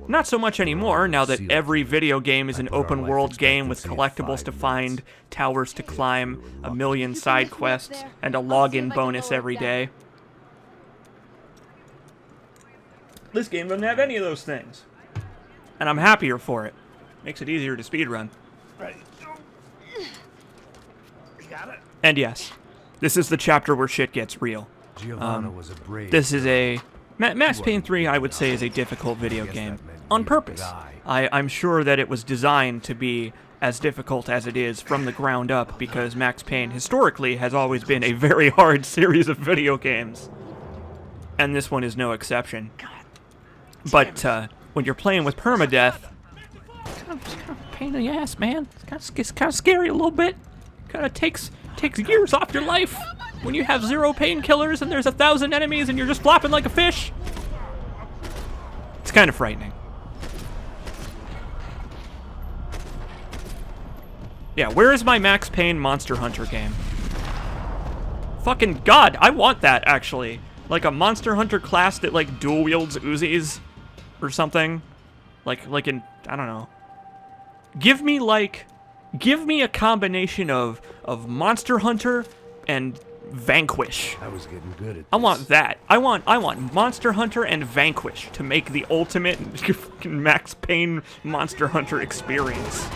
Not so much anymore, now that every video game is an open world game with collectibles to find, towers to climb, a million side quests, and a login bonus every day. This game doesn't have any of those things. And I'm happier for it. Makes it easier to speedrun. And yes, this is the chapter where shit gets real. This is a... Max Payne 3, I would say, is a difficult video game. On purpose. I'm sure that it was designed to be as difficult as it is from the ground up, because Max Payne, historically, has always been a very hard series of video games. And this one is no exception. But, when you're playing with permadeath, it's kind of a pain in the ass, man. It's kind of scary a little bit. Kind of takes years off your life. When you have 0 painkillers and there's 1,000 enemies and you're just flopping like a fish. It's kind of frightening. Yeah, where is my Max Payne Monster Hunter game? Fucking God, I want that, actually. Like a Monster Hunter class that, like, dual wields Uzis or something. Like in, I don't know. Give me a combination of Monster Hunter and Vanquish. I was getting good at this. I want that. I want Monster Hunter and Vanquish to make the ultimate Max Payne Monster Hunter experience.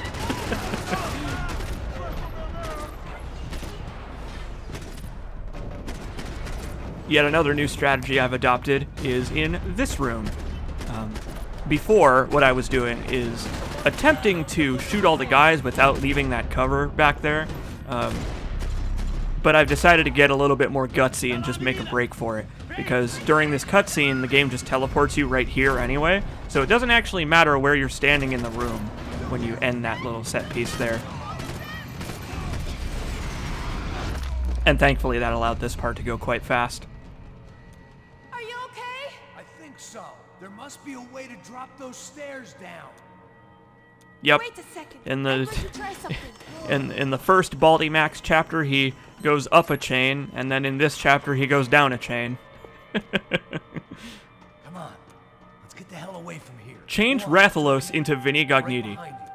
Yet another new strategy I've adopted is in this room. Before, what I was doing is attempting to shoot all the guys without leaving that cover back there. But I've decided to get a little bit more gutsy and just make a break for it. Because during this cutscene, the game just teleports you right here anyway. So it doesn't actually matter where you're standing in the room when you end that little set piece there. And thankfully that allowed this part to go quite fast. Are you okay? I think so. There must be a way to drop those stairs down. Yep. Wait a second. In I'm the going to try something. in the first Baldy Max chapter, he goes up a chain, and then in this chapter, he goes down a chain. Come on. Let's get the hell away from here. Change Go on. Rathalos into Vinny Gagniti. Right behind you.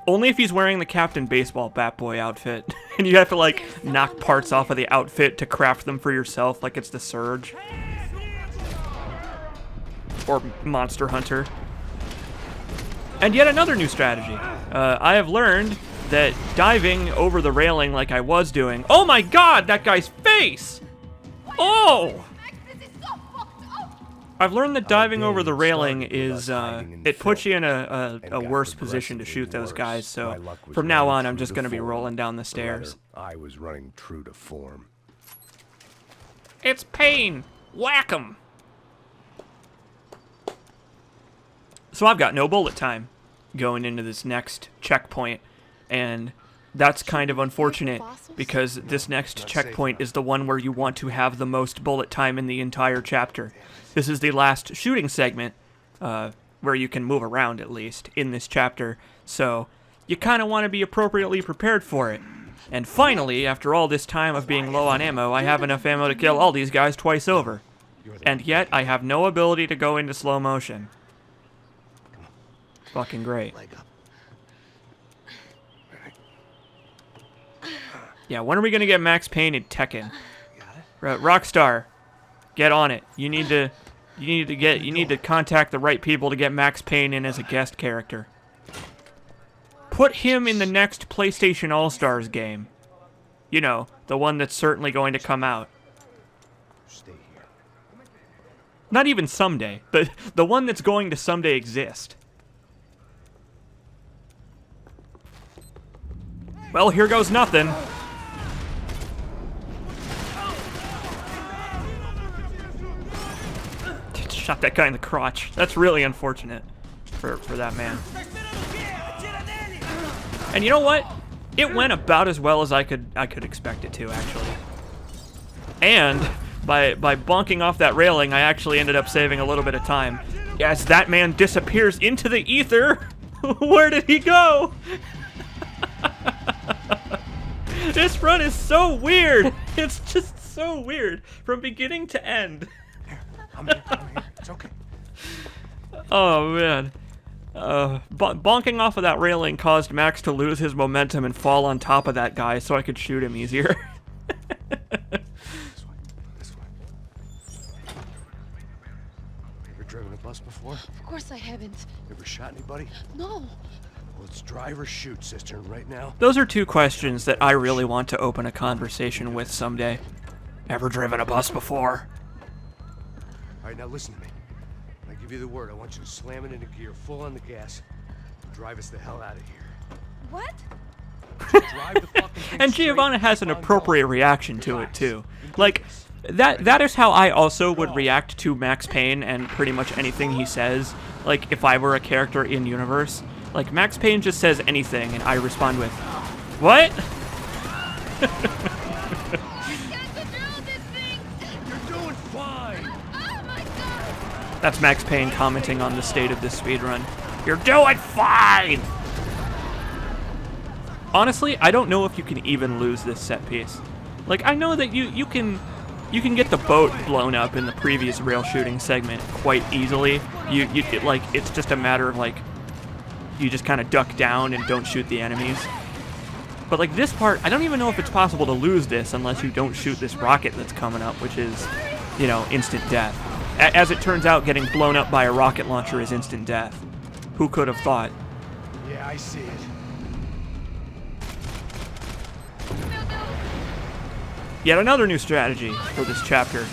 Only if he's wearing the Captain Baseball Bat Boy outfit. And you have to, like, knock parts off of the outfit to craft them for yourself, like it's the Surge. Or Monster Hunter. And yet another new strategy. I have learned that diving over the railing like I was doing... Oh my God, that guy's face! Oh! I've learned that diving over the railing is, it puts you in a worse position to shoot those guys, so from now on I'm just going to be rolling down the stairs. I was running true to form. It's Payne! Whack 'em! So I've got no bullet time going into this next checkpoint, and that's kind of unfortunate because this next checkpoint is the one where you want to have the most bullet time in the entire chapter. This is the last shooting segment, where you can move around at least in this chapter, so you kind of want to be appropriately prepared for it. And finally, after all this time of being low on ammo, I have enough ammo to kill all these guys twice over. And yet, I have no ability to go into slow motion. Fucking great. Yeah, when are we gonna get Max Payne in Tekken? Rockstar, get on it. You need to contact the right people to get Max Payne in as a guest character. Put him in the next PlayStation All-Stars game. You know, the one that's certainly going to come out. Stay here. Not even someday. The one that's going to someday exist. Well, here goes nothing. Shot that guy in the crotch. That's really unfortunate for that man. And you know what? It went about as well as I could expect it to, actually. And by bonking off that railing, I actually ended up saving a little bit of time. As that man disappears into the ether, where did he go? This run is so weird. It's just so weird from beginning to end. I'm here. It's okay. Oh, man. Bonking off of that railing caused Max to lose his momentum and fall on top of that guy so I could shoot him easier. This way. Ever driven a bus before? Of course I haven't. Ever shot anybody? No. Well, it's drive or shoot, sister, and right now... Those are two questions that I really want to open a conversation with someday. Ever driven a bus before? Alright, now listen to me. When I give you the word, I want you to slam it into gear, full on the gas, and drive us the hell out of here. What? Drive the fucking thing And straight, Giovanna has an keep on appropriate going. reaction to it, Relax. too. You can Like, do this. that is how I also would react to Max Payne and pretty much anything he says, like, if I were a character in universe. Like, Max Payne just says anything, and I respond with, what? You're doing fine! Oh my god! That's Max Payne commenting on the state of this speedrun. You're doing fine! Honestly, I don't know if you can even lose this set piece. Like, I know that you can get the boat blown up in the previous rail shooting segment quite easily. Like, it's just a matter of, like, you just kind of duck down and don't shoot the enemies. But, like, this part, I don't even know if it's possible to lose this unless you don't shoot this rocket that's coming up, which is, you know, instant death. As it turns out, getting blown up by a rocket launcher is instant death. Who could have thought? Yeah, I see it. Yet another new strategy for this chapter.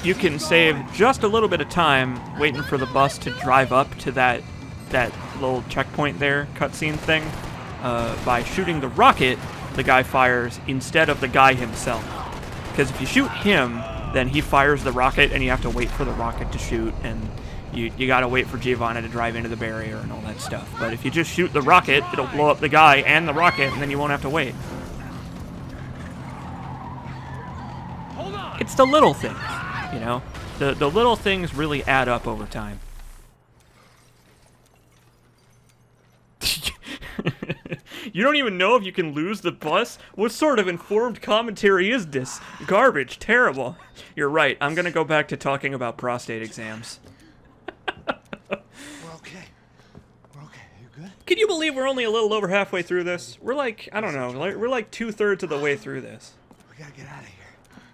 You can save just a little bit of time waiting for the bus to drive up to that little checkpoint there, cutscene thing. By shooting the rocket, the guy fires instead of the guy himself. Because if you shoot him, then he fires the rocket, and you have to wait for the rocket to shoot, and you gotta wait for Giovanna to drive into the barrier and all that stuff. But if you just shoot the rocket, it'll blow up the guy and the rocket, and then you won't have to wait. Hold on! It's the little things, you know? The little things really add up over time. You don't even know if you can lose the bus? What sort of informed commentary is this? Garbage. Terrible. You're right. I'm gonna go back to talking about prostate exams. We're okay. We're okay. You good? Can you believe we're only a little over halfway through this? We're like, I don't know, we're like 2/3 of the way through this. We gotta get out of here.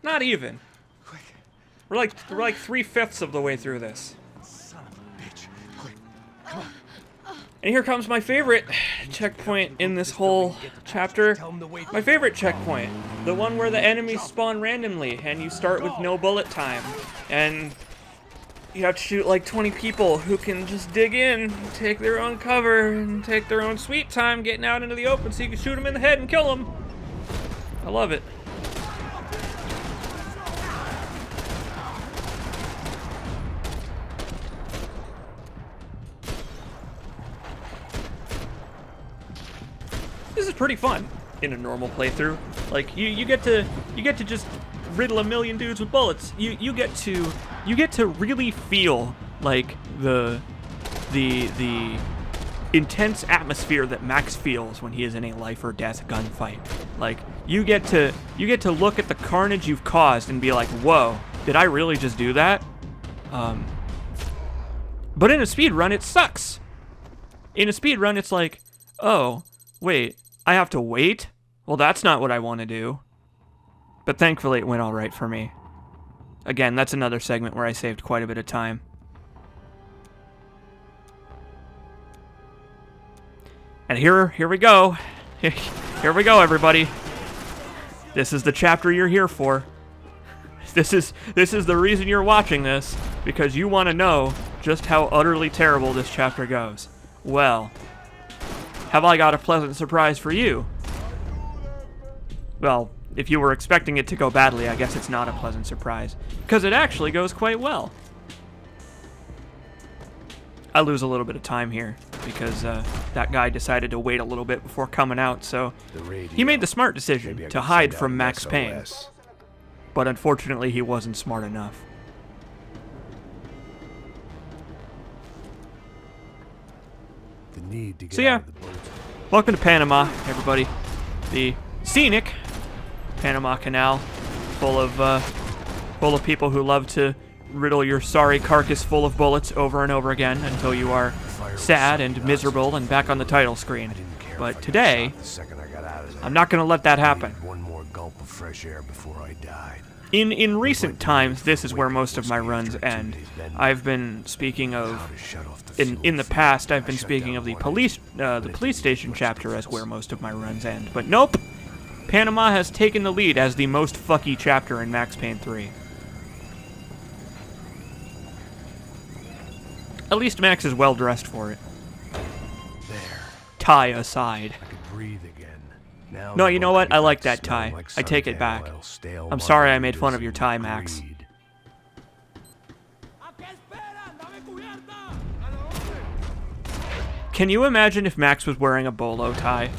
Not even. Quick. We're like 3/5 of the way through this. Son of a bitch. Quick. Come on. And here comes my favorite checkpoint in this whole chapter. My favorite checkpoint. The one where the enemies spawn randomly and you start with no bullet time. And you have to shoot like 20 people who can just dig in, take their own cover, and take their own sweet time getting out into the open so you can shoot them in the head and kill them. I love it. This is pretty fun in a normal playthrough. Like you get to just riddle a million dudes with bullets. You get to really feel like the intense atmosphere that Max feels when he is in a life or death gunfight. Like you get to look at the carnage you've caused and be like, whoa, did I really just do that? But in a speedrun, it sucks. In a speedrun, it's like, oh, wait, I have to wait? Well, that's not what I want to do. But thankfully, it went all right for me. Again, that's another segment where I saved quite a bit of time. And here we go. Here we go, everybody. This is the chapter you're here for. This is the reason you're watching this, because you want to know just how utterly terrible this chapter goes. Well, have I got a pleasant surprise for you? Well, if you were expecting it to go badly, I guess it's not a pleasant surprise, because it actually goes quite well. I lose a little bit of time here, because that guy decided to wait a little bit before coming out, so he made the smart decision to hide from Max Payne. But unfortunately, he wasn't smart enough. The need to get So yeah, out of the boat. welcome to Panama, everybody. The scenic Panama Canal, full of people who love to riddle your sorry carcass full of bullets over and over again until you are sad and miserable and back on the title screen. But today, I'm not going to let that happen. One more gulp of fresh air before I died. In recent times, this is where most of my runs end. I've been speaking of, in the past, I've been speaking of the police station chapter as where most of my runs end. But nope, Panama has taken the lead as the most fucky chapter in Max Payne 3. At least Max is well dressed for it. There. Tie aside. I could breathe again. Now No, the you know boat what? I came like back that smelling tie. like I take it suntan back. oil, stale I'm sorry I margaritas, made fun of your and tie, Max. greed. Can you imagine if Max was wearing a bolo tie?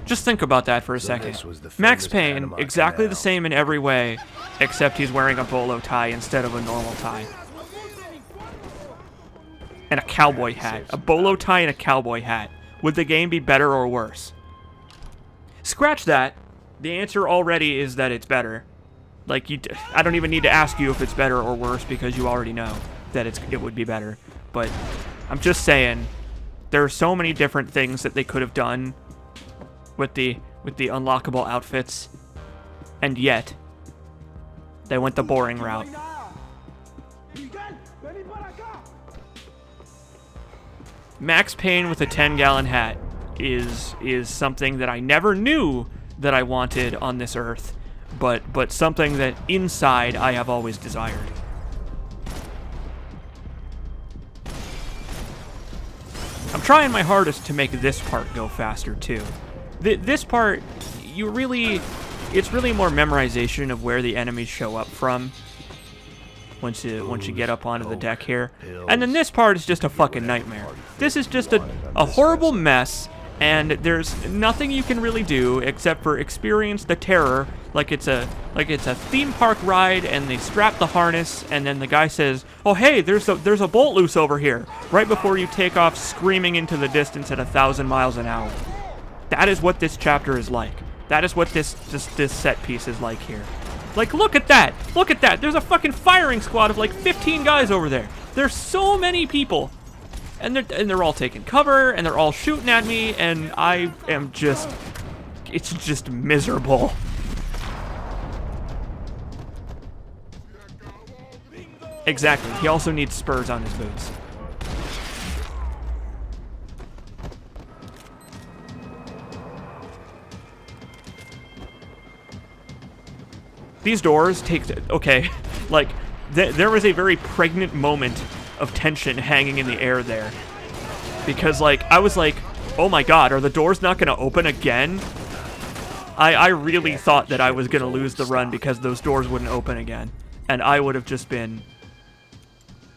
Just think about that for a second. this was the Max famous Payne, Panama exactly the Canal. same in every way, except he's wearing a bolo tie instead of a normal tie. And a cowboy hat. A bolo tie and a cowboy hat. Would the game be better or worse? Scratch that. The answer already is that it's better. Like, I don't even need to ask you if it's better or worse because you already know that it would be better. But I'm just saying, there are so many different things that they could have done with the unlockable outfits, and yet they went the boring route. Max Payne with a 10-gallon hat is something that I never knew that I wanted on this earth, but something that inside I have always desired. I'm trying my hardest to make this part go faster too. This part, it's really more memorization of where the enemies show up from once you get up onto the deck here. And then this part is just a fucking nightmare. This is just a horrible mess, and there's nothing you can really do except for experience the terror like it's a theme park ride, and they strap the harness, and then the guy says, "Oh hey, there's a bolt loose over here," right before you take off screaming into the distance at 1,000 miles an hour. That is what this chapter is like. That is what this set piece is like here. Like, look at that! Look at that! There's a fucking firing squad of like 15 guys over there. There's so many people. And they're all taking cover, and they're all shooting at me, and I am just... It's just miserable. Exactly. He also needs spurs on his boots. These doors take... Okay, like, there was a very pregnant moment of tension hanging in the air there. Because, like, I was like, oh my god, are the doors not going to open again? I really thought that I was going to lose the run because those doors wouldn't open again. And I would have just been...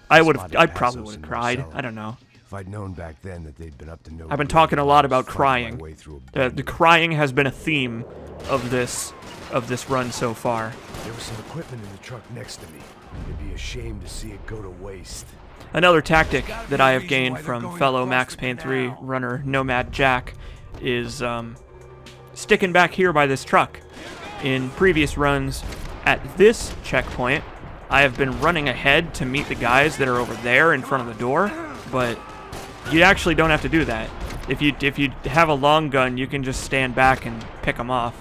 I probably would have cried. I don't know. If I'd known back then that they'd been up to no I've been good, talking a lot about I'd fight my crying. way through a The crying has been a theme of this run so far. There was some equipment in the truck next to me. It'd be a shame to see it go to waste. Another tactic that I have gained from fellow Max Payne 3 runner Nomad Jack is sticking back here by this truck. In previous runs at this checkpoint, I have been running ahead to meet the guys that are over there in front of the door, but you actually don't have to do that. If you have a long gun, you can just stand back and pick them off.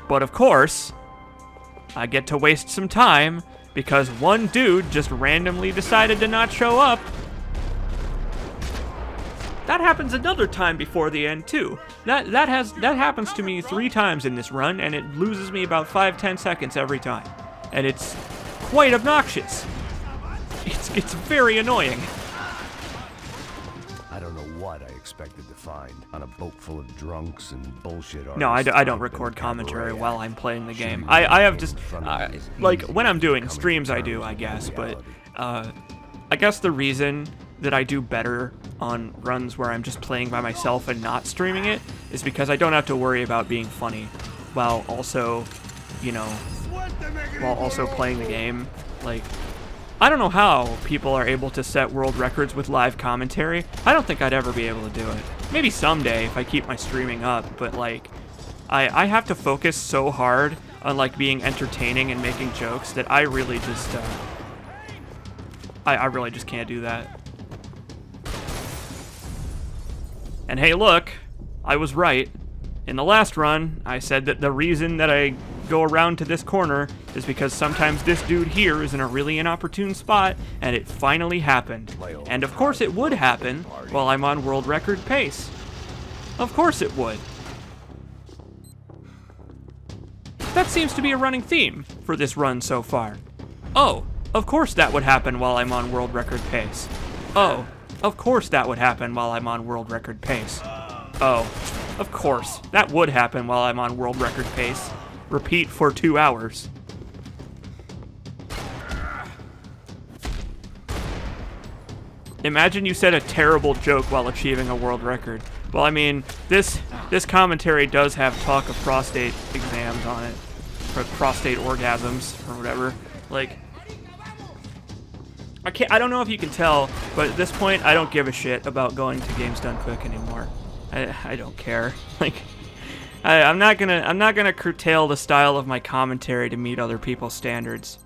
But of course, I get to waste some time because one dude just randomly decided to not show up. that happens another time before the end too. That happens to me 3 times in this run, and it loses me about 5-10 seconds every time, and it's quite obnoxious. It's very annoying. I don't know what I expected to find on a boat full of drunks and bullshit artists. No, I don't type record in a commentary cabaret while I'm playing the game. shooting I have in just, front of you is like, easy when I'm doing coming to streams I do, terms I with guess, but, reality. I guess the reason that I do better on runs where I'm just playing by myself and not streaming it is because I don't have to worry about being funny while also, you know, while also playing the game. Like, I don't know how people are able to set world records with live commentary. I don't think I'd ever be able to do it. Maybe someday if I keep my streaming up, but like, I have to focus so hard on like being entertaining and making jokes that I really just, I really just can't do that. And hey, look, I was right. In the last run, I said that the reason that I go around to this corner is because sometimes this dude here is in a really inopportune spot, and it finally happened. And of course it would happen while I'm on world record pace. Of course it would. That seems to be a running theme for this run so far. Oh, of course that would happen while I'm on world record pace. Oh, of course that would happen while I'm on world record pace. Oh, of course, that would happen while I'm on world record pace. Repeat for 2 hours. Imagine you said a terrible joke while achieving a world record. Well, I mean, this commentary does have talk of prostate exams on it, or prostate orgasms, or whatever. Like, I don't know if you can tell, but at this point, I don't give a shit about going to Games Done Quick anymore. I don't care. Like, I'm not gonna curtail the style of my commentary to meet other people's standards.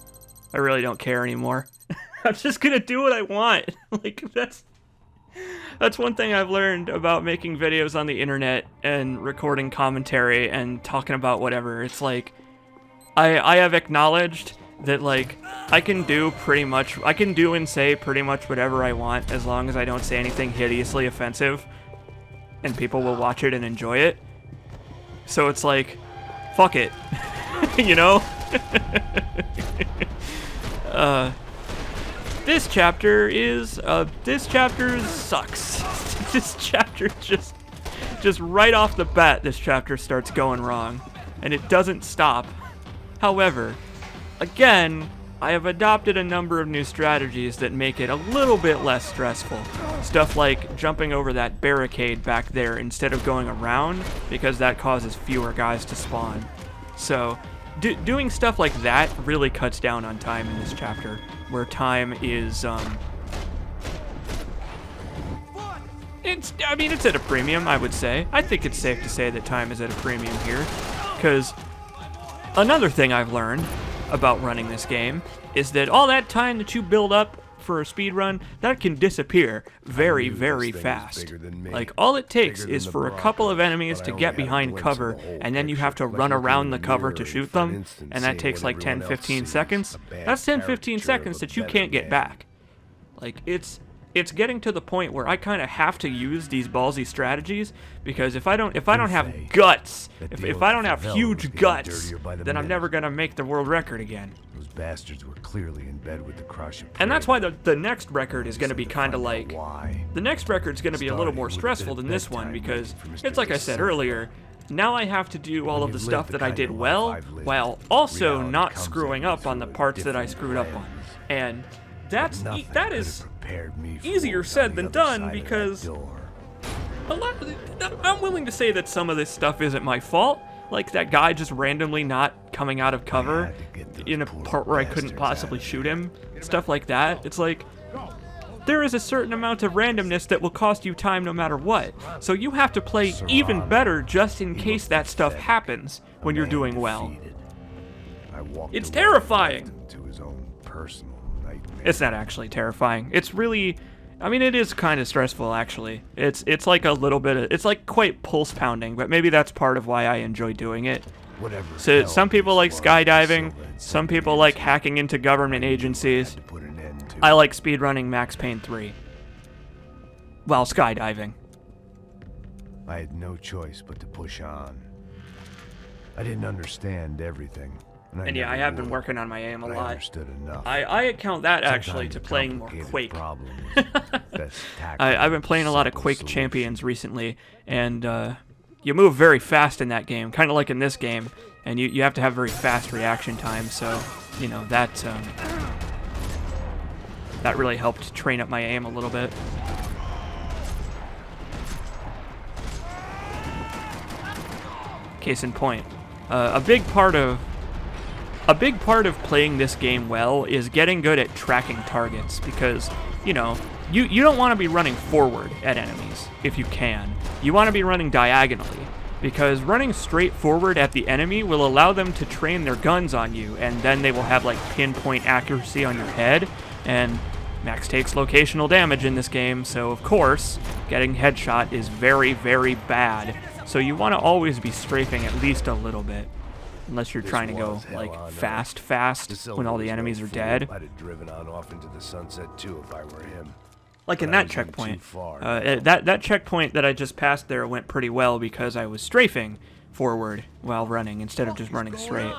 I really don't care anymore. I'm just gonna do what I want. Like, that's one thing I've learned about making videos on the internet and recording commentary and talking about whatever. It's like, I have acknowledged that, like, I can do and say pretty much whatever I want as long as I don't say anything hideously offensive, and people will watch it and enjoy it. So it's like, fuck it. You know? This chapter sucks. This chapter just right off the bat, this chapter starts going wrong, and it doesn't stop. However, again, I have adopted a number of new strategies that make it a little bit less stressful. Stuff like jumping over that barricade back there instead of going around, because that causes fewer guys to spawn. So, doing stuff like that really cuts down on time in this chapter, where time is, it's at a premium, I would say. I think it's safe to say that time is at a premium here, because another thing I've learned about running this game is that all that time that you build up for a speedrun, that can disappear very, very fast. Like, all it takes is for a couple of enemies to get behind cover, and then you have to run around the cover to shoot them, and that takes like 10-15 seconds. That's 10-15 seconds that you can't get back. Like, it's getting to the point where I kind of have to use these ballsy strategies, because if I don't have guts, if I don't have huge guts, then I'm never gonna make the world record again. Those bastards were clearly in bed with the crush of And that's prey. why the next record is gonna be kind of like, Why? the next record's gonna be a little more stressful than this one, because it's like I said earlier, now I have to do all of the stuff that I did well, while also not screwing up on the parts that I screwed up on. And that is easier said than done, because I'm willing to say that some of this stuff isn't my fault. Like that guy just randomly not coming out of cover in a part where I couldn't possibly shoot him. Stuff like that. It's like, there is a certain amount of randomness that will cost you time no matter what. So you have to play even better just in case that stuff happens when you're doing well. It's terrifying. To his own personal nightmare. It's not actually terrifying. It's really, I mean, it is kind of stressful, actually. It's like a little bit of, it's like quite pulse pounding, but maybe that's part of why I enjoy doing it. Whatever So hell some people like these skydiving, Marcelo and some Silva people like did, hacking into government agencies. to put an end to. I like speedrunning Max Payne 3 while skydiving. I had no choice but to push on. I didn't understand everything. And yeah, I have been working on my aim a I lot. understood enough. I account that actually Sometimes to a playing more complicated Quake. problem is the best tactic I've been playing a lot of simple Quake solution. Champions recently, and you move very fast in that game, kind of like in this game, and you have to have very fast reaction time, so, you know, that really helped train up my aim a little bit. Case in point, a big part of playing this game well is getting good at tracking targets, because, you know, you don't want to be running forward at enemies if you can. You want to be running diagonally, because running straight forward at the enemy will allow them to train their guns on you, and then they will have like pinpoint accuracy on your head, and Max takes locational damage in this game, so of course getting headshot is very, very bad. So you want to always be strafing at least a little bit. Unless you're trying to go, was hell like, on earth. fast, The when all the Silver enemies was are no dead. fool. I'd have driven on off into the sunset too if I were him. Like in But I that was in too checkpoint. far. That checkpoint that I just passed there went pretty well because I was strafing forward while running instead of just running straight.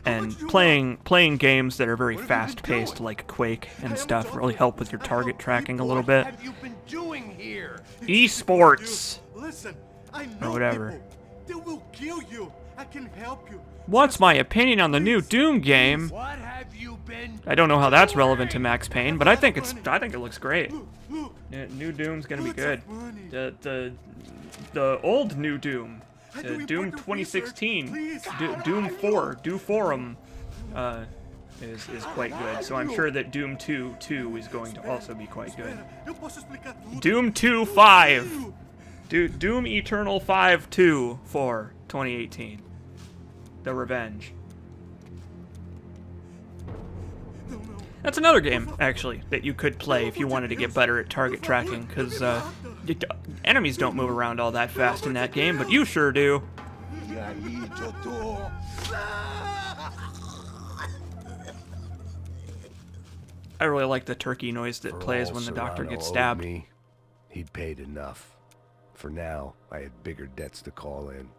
And playing games that are very fast-paced, like Quake and stuff, really help with your target tracking a little bit. What have you been doing here? Esports! Listen, I know Or whatever. people. They will kill you. I can help you. What's my opinion on the new Doom game? What have you been I don't know how that's relevant to Max Payne, but I think it looks great. Look, Yeah, new Doom's gonna be lots good. of money. The old new Doom, I do Doom important 2016, research, Doom 4, Do Forum, is quite good. So I'm sure that Doom 2 is going to also be quite good. Eu posso explicar tudo. Doom 2 5, Doom Eternal 5 2 for 2018, The Revenge. That's another game, actually, that you could play if you wanted to get better at target tracking, because enemies don't move around all that fast in that game, but you sure do. I really like the turkey noise that For plays all when the doctor Serrano gets owed stabbed. Me, he'd paid enough. For now, I had bigger debts to call in.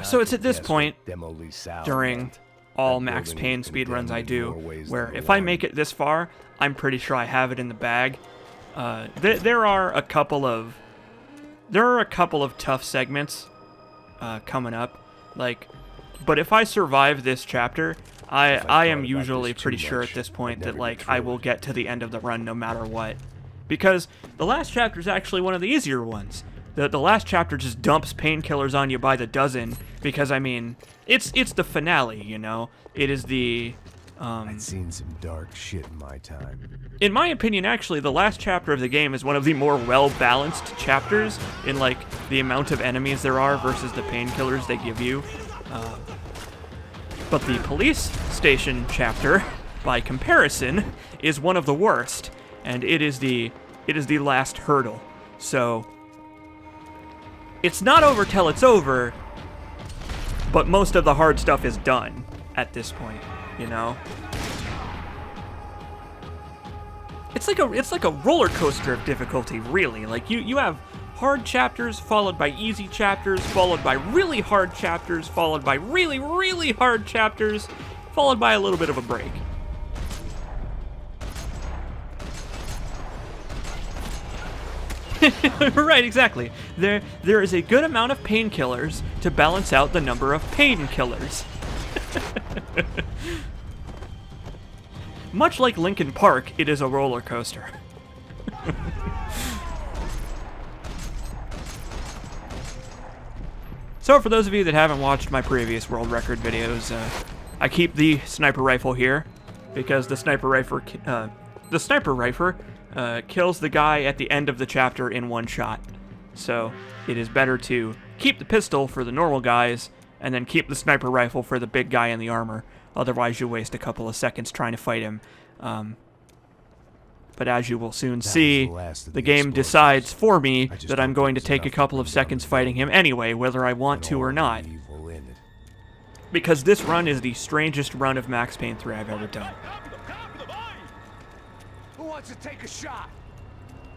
So it's at this point, Demo lease out during meant all that Max building Payne was speedruns I condemned in do, more ways where than if I one. make it this far, I'm pretty sure I have it in the bag. There are a couple of tough segments coming up, like, but if I survive this chapter, I thought am about usually this too pretty sure much, at this I'd point that, never like, get I through will it. get to the end of the run no matter what, because the last chapter is actually one of the easier ones. The last chapter just dumps painkillers on you by the dozen, because, I mean, it's the finale, you know? It is the, I'd seen some dark shit in my time. in my opinion, actually, the last chapter of the game is one of the more well-balanced chapters in, like, the amount of enemies there are versus the painkillers they give you. But the police station chapter, by comparison, is one of the worst, and it is the last hurdle. So, it's not over till it's over, but most of the hard stuff is done at this point, you know? It's like a roller coaster of difficulty, really. Like, you have hard chapters, followed by easy chapters, followed by really hard chapters, followed by really, really hard chapters, followed by a little bit of a break. Right, exactly. There is a good amount of painkillers to balance out the number of painkillers. Much like Linkin Park, it is a roller coaster. So for those of you that haven't watched my previous world record videos, I keep the sniper rifle here because the sniper rifle kills the guy at the end of the chapter in one shot. So it is better to keep the pistol for the normal guys and then keep the sniper rifle for the big guy in the armor. Otherwise, you'll waste a couple of seconds trying to fight him. But as you will soon see, the last of the the game explosives. decides for me I just that I'm hope going to there's take a enough couple of to bring down seconds the fighting him anyway, whether I want and to all or the not. evil in it. Because this run is the strangest run of Max Payne 3 I've ever done. wants to take a shot?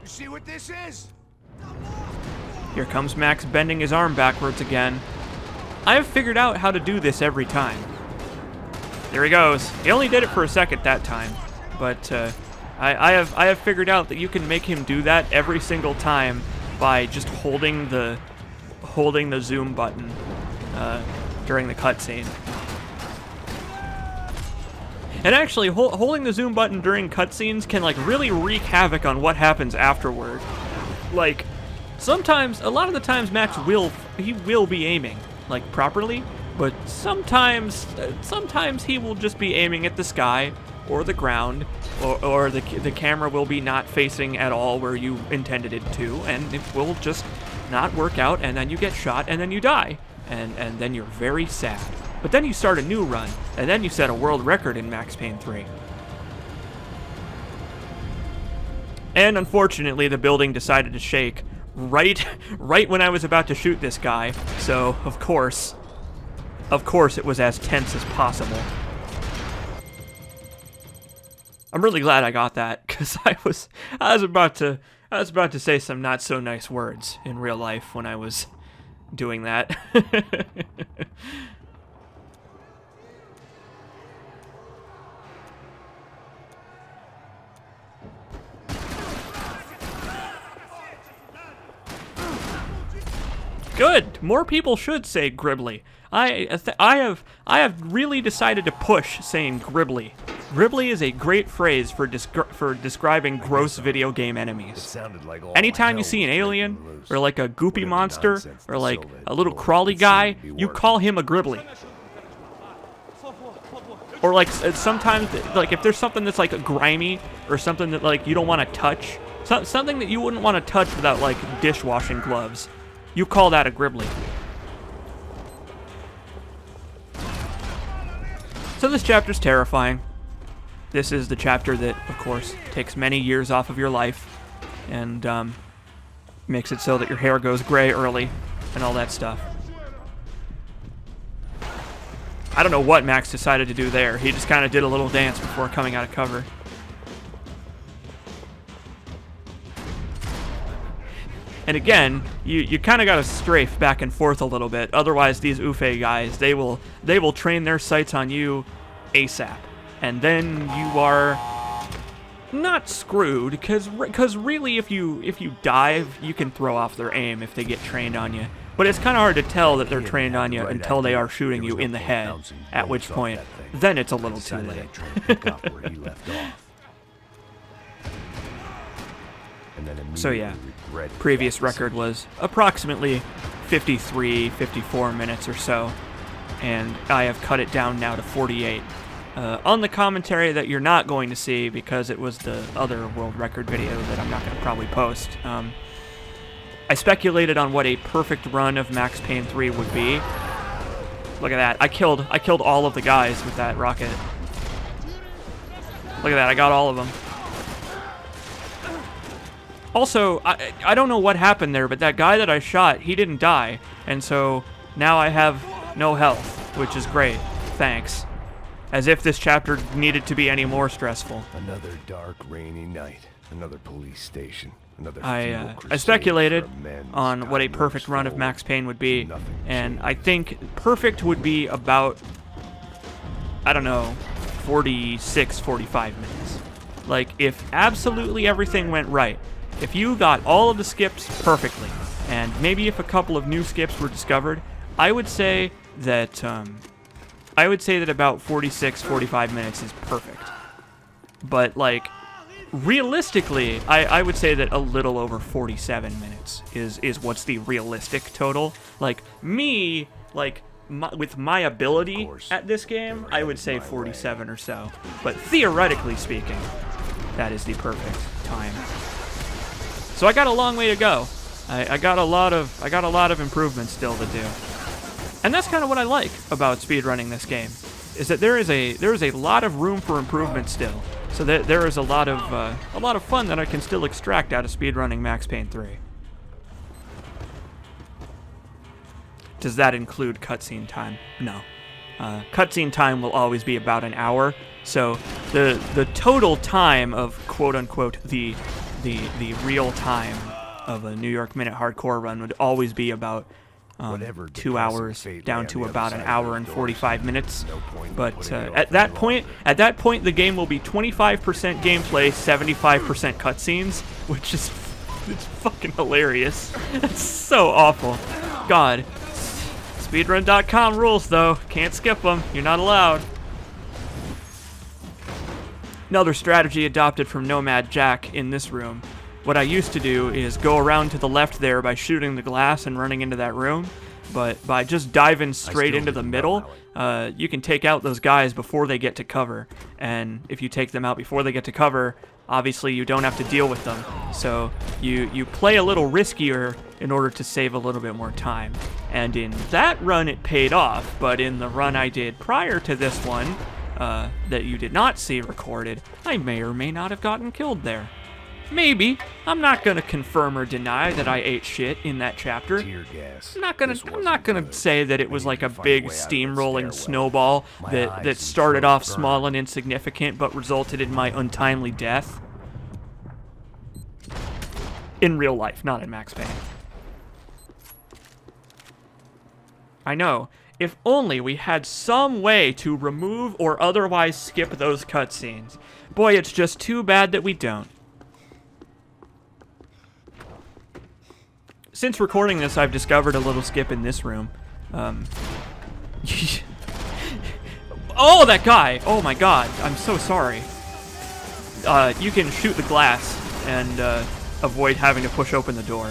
You see what this is? Here comes Max bending his arm backwards again. I have figured out how to do this every time. There he goes. He only did it for a second that time, but I have figured out that you can make him do that every single time by just holding the zoom button during the cutscene. And actually, holding the zoom button during cutscenes can like really wreak havoc on what happens afterward. Like, sometimes, a lot of the times, Max will be aiming like properly, but sometimes he will just be aiming at the sky or the ground, or the camera will be not facing at all where you intended it to, and it will just not work out, and then you get shot, and then you die, and then you're very sad. But then you start a new run, and then you set a world record in Max Payne 3. And unfortunately, the building decided to shake right when I was about to shoot this guy. So, of course it was as tense as possible. I'm really glad I got that, because I was about to say some not so nice words in real life when I was doing that. Good. More people should say gribbly. I have really decided to push saying gribbly. Gribbly is a great phrase for describing gross video game enemies. Sounded like all Anytime my you see an hell was alien, breaking loose. or like a goopy Whatever monster, nonsense or the like Soviet a little told crawly it guy, seemed to be you working. call him a gribbly. Or like sometimes, like if there's something that's like grimy, or something that like you don't want to touch, something that you wouldn't want to touch without like dishwashing gloves, you call that a gribbly. So this chapter's terrifying. This is the chapter that, of course, takes many years off of your life and makes it so that your hair goes gray early and all that stuff. I don't know what Max decided to do there. He just kind of did a little dance before coming out of cover. And again, you kind of got to strafe back and forth a little bit. Otherwise, these Ufe guys, they will train their sights on you ASAP. And then you are not screwed, because really if you dive, you can throw off their aim if they get trained on you. But it's kind of hard to tell that they're trained on you until they are shooting you in the head, at which point, then it's a little too late. So yeah, previous record was approximately 53, 54 minutes or so, and I have cut it down now to 48. On the commentary that you're not going to see because it was the other world record video that I'm not going to probably post, I speculated on what a perfect run of Max Payne 3 would be. Look at that. I killed all of the guys with that rocket. Look at that. I got all of them. Also, I don't know what happened there, but that guy that I shot, he didn't die. And so now I have no health, which is great. Thanks. As if this chapter needed to be any more stressful. Another dark, rainy night. Another police station. Another I speculated on what a perfect run of Max Payne would be, and I think perfect would be about, I don't know, 46, 45 minutes. Like, if absolutely everything went right, if you got all of the skips perfectly, and maybe if a couple of new skips were discovered, I would say that about 46, 45 minutes is perfect. But, like, realistically, I would say that a little over 47 minutes is what's the realistic total. Like, me, like, with my ability at this game, I would say 47 or so. But theoretically speaking, that is the perfect time. So I got a long way to go. I got a lot of improvements still to do. And that's kind of what I like about speedrunning this game, is that there is a lot of room for improvement still. So that there is a lot of fun that I can still extract out of speedrunning Max Payne 3. Does that include cutscene time? No. Cutscene time will always be about an hour, so the total time of quote unquote the real time of a New York Minute hardcore run would always be about 2 hours down to about an hour and 45 minutes. But at that point, the game will be 25% gameplay, 75% cutscenes, which is it's fucking hilarious. It's so awful. God. Speedrun.com rules, though. Can't skip them. You're not allowed. Another strategy adopted from Nomad Jack in this room. What I used to do is go around to the left there by shooting the glass and running into that room. But by just diving straight into the middle, you can take out those guys before they get to cover. And if you take them out before they get to cover, obviously you don't have to deal with them. So you play a little riskier in order to save a little bit more time. And in that run it paid off, but in the run I did prior to this one, that you did not see recorded, I may or may not have gotten killed there. Maybe. I'm not gonna confirm or deny that I ate shit in that chapter. Tear gas. I'm not gonna say that it was like a big steamrolling snowball that started off small and insignificant but resulted in my untimely death. In real life, not in Max Payne. I know. If only we had some way to remove or otherwise skip those cutscenes. Boy, it's just too bad that we don't. Since recording this, I've discovered a little skip in this room. Oh, that guy! Oh my god, I'm so sorry. You can shoot the glass and avoid having to push open the door.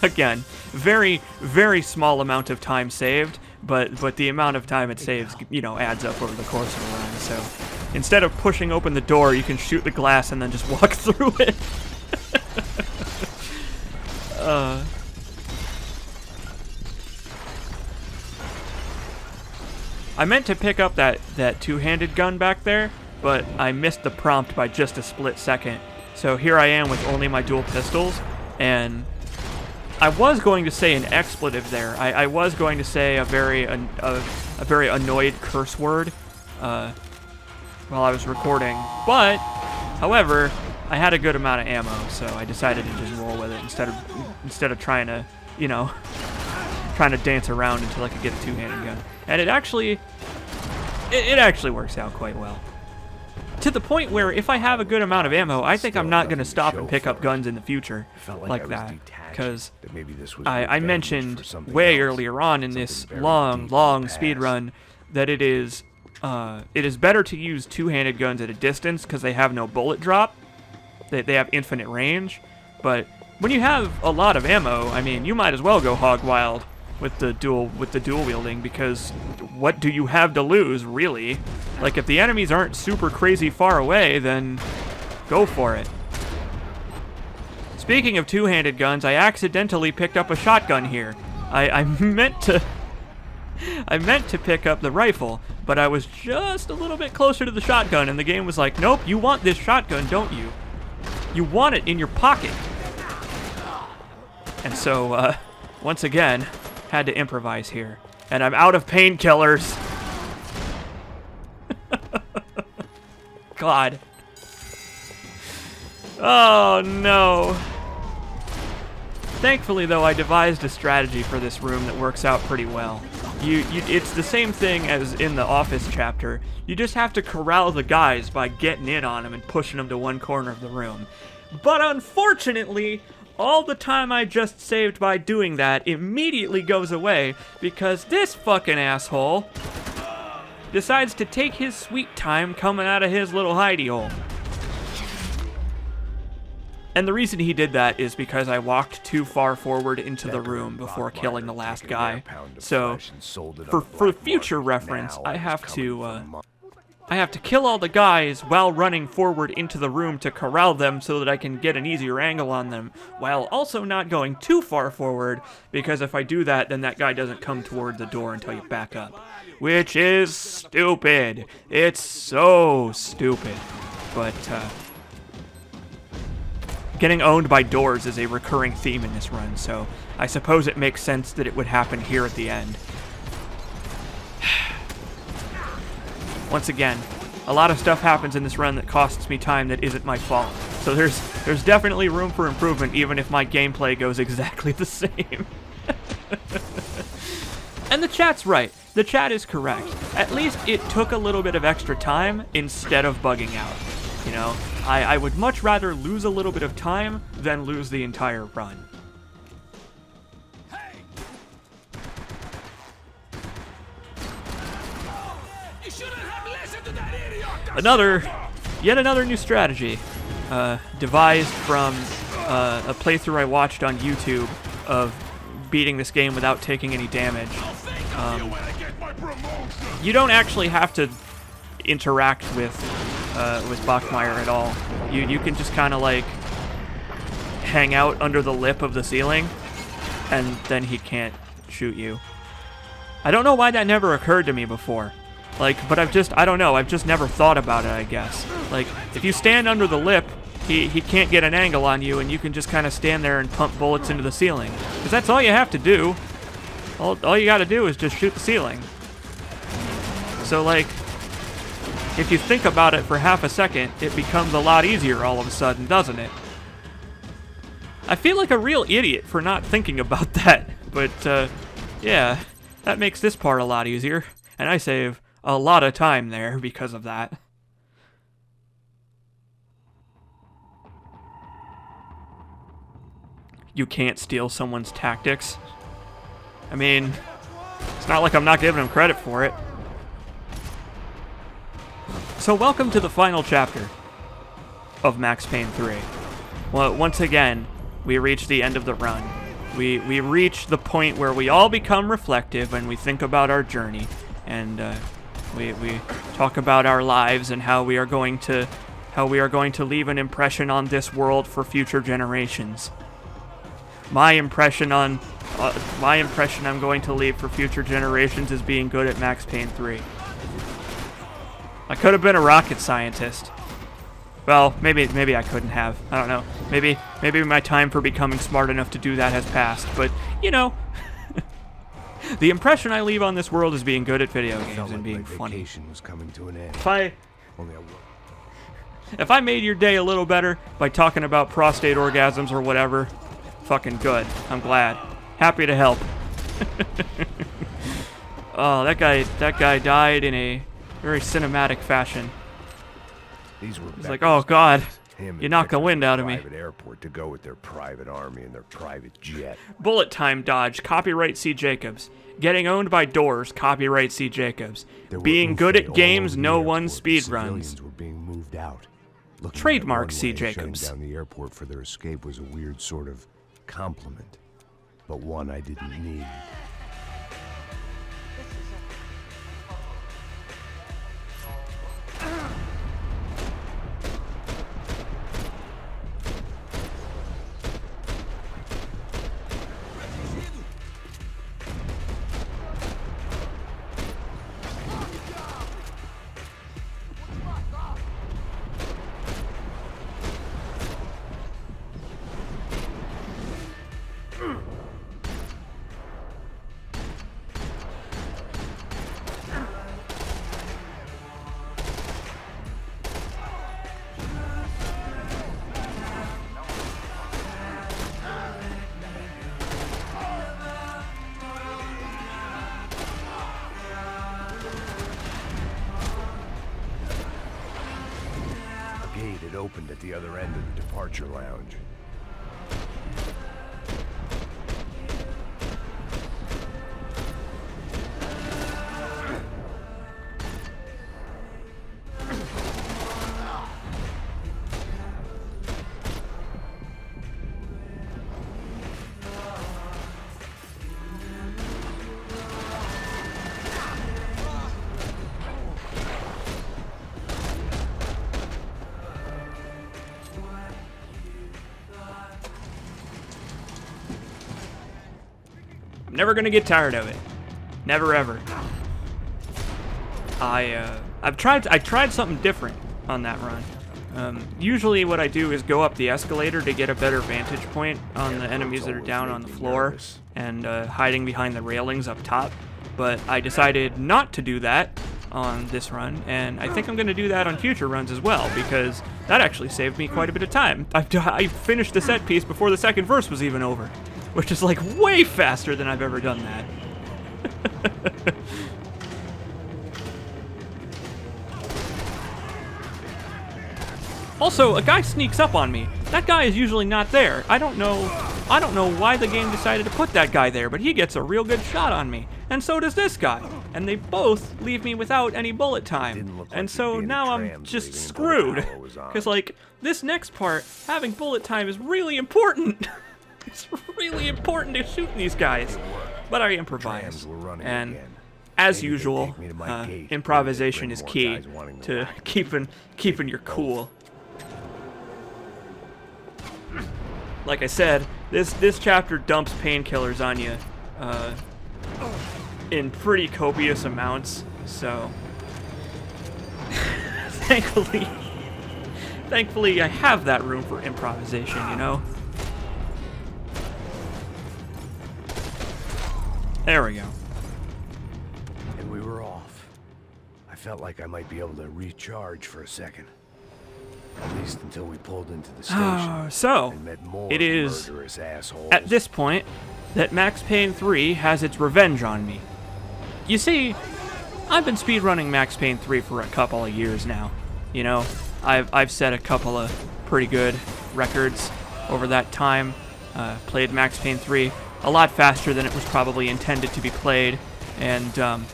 Again, very, very small amount of time saved, but the amount of time it saves, you know, adds up over the course of the run. So instead of pushing open the door, you can shoot the glass and then just walk through it. I meant to pick up that two-handed gun back there, but I missed the prompt by just a split second. So here I am with only my dual pistols, and I was going to say an expletive there. I was going to say a very annoyed curse word while I was recording, but however, I had a good amount of ammo, so I decided to just roll with it instead of trying to, you know, trying to dance around until I could get a two-handed gun. And it actually works out quite well. To the point where if I have a good amount of ammo, I think I'm not going to stop and pick up guns in the future like that. Because I mentioned way earlier on in this long speedrun that it is better to use two-handed guns at a distance because they have no bullet drop. They have infinite range. But when you have a lot of ammo, I mean, you might as well go hog wild with the dual wielding, because what do you have to lose, really? Like, if the enemies aren't super crazy far away, then go for it. Speaking of two-handed guns, I accidentally picked up a shotgun here. I meant to pick up the rifle, but I was just a little bit closer to the shotgun, and the game was like, nope, you want this shotgun, don't you? You want it in your pocket. And so, once again, had to improvise here. And I'm out of painkillers. God. Oh, no. Thankfully, though, I devised a strategy for this room that works out pretty well. It's the same thing as in the Office chapter. You just have to corral the guys by getting in on them and pushing them to one corner of the room. But unfortunately, all the time I just saved by doing that immediately goes away because this fucking asshole decides to take his sweet time coming out of his little hidey hole. And the reason he did that is because I walked too far forward into the room before killing the last guy. So, for future reference, I have to kill all the guys while running forward into the room to corral them so that I can get an easier angle on them, while also not going too far forward, because if I do that, then that guy doesn't come toward the door until you back up. Which is stupid. It's so stupid. But, getting owned by doors is a recurring theme in this run, so I suppose it makes sense that it would happen here at the end. Once again, a lot of stuff happens in this run that costs me time that isn't my fault. So there's definitely room for improvement, even if my gameplay goes exactly the same. And the chat's right. The chat is correct. At least it took a little bit of extra time instead of bugging out. You know, I would much rather lose a little bit of time than lose the entire run. You shouldn't have listened to that idiot! Yet another new strategy, devised from a playthrough I watched on YouTube of beating this game without taking any damage. You don't actually have to interact with Bachmeier at all. You can just kind of like hang out under the lip of the ceiling, and then he can't shoot you. I don't know why that never occurred to me before. Like, but I don't know, I've just never thought about it, I guess. Like, if you stand under the lip, he can't get an angle on you, and you can just kind of stand there and pump bullets into the ceiling. Because that's all you have to do. All you gotta do is just shoot the ceiling. So, like, if you think about it for half a second, it becomes a lot easier all of a sudden, doesn't it? I feel like a real idiot for not thinking about that, but, yeah, that makes this part a lot easier, and I save a lot of time there because of that. You can't steal someone's tactics. I mean, it's not like I'm not giving him credit for it. So welcome to the final chapter of Max Payne 3. Well, once again, we reach the end of the run. We reach the point where we all become reflective and we think about our journey, and we talk about our lives and how we are going to leave an impression on this world for future generations. My impression I'm going to leave for future generations is being good at Max Payne 3. I could have been a rocket scientist. Well, maybe I couldn't have. I don't know. Maybe my time for becoming smart enough to do that has passed. But, you know, the impression I leave on this world is being good at video games and being funny. Was coming to an end. If I made your day a little better by talking about prostate orgasms or whatever, fucking good. I'm glad. Happy to help. Oh, that guy died in a very cinematic fashion. These were He's like, oh God, him you knocked the and wind out of me. private airport to go with their private army and their private jet. Bullet time dodge, copyright C. Jacobs. Getting owned by doors, copyright C. Jacobs. There were Being good buffet at all games, over the no one airport. speed Civilians runs. were being moved out. Looking at Trademark one C. way, shutting Jacobs. down the airport for their escape was a weird sort of compliment, but one I didn't need. It opened at the other end of the departure lounge. I'm never gonna get tired of it. Never ever. I tried something different on that run. Usually what I do is go up the escalator to get a better vantage point on the enemies that are down on the floor and hiding behind the railings up top. But I decided not to do that on this run, and I think I'm going to do that on future runs as well, because that actually saved me quite a bit of time. I finished the set piece before the second verse was even over, which is like way faster than I've ever done that. Also, a guy sneaks up on me. That guy is usually not there. I don't know why the game decided to put that guy there, but he gets a real good shot on me. And so does this guy. And they both leave me without any bullet time. And so now I'm just screwed. Because, like, this next part, having bullet time is really important. It's really important to shoot these guys. But I improvise. And as usual, improvisation is key to keeping your cool. Like I said, this chapter dumps painkillers on you in pretty copious amounts, so thankfully I have that room for improvisation, you know? There we go. And we were off. I felt like I might be able to recharge for a second. At least until we pulled into the station. So, and met more it is murderous assholes. at this point that Max Payne 3 has its revenge on me. You see, I've been speedrunning Max Payne 3 for a couple of years now. You know, I've set a couple of pretty good records over that time. Played Max Payne 3 a lot faster than it was probably intended to be played. And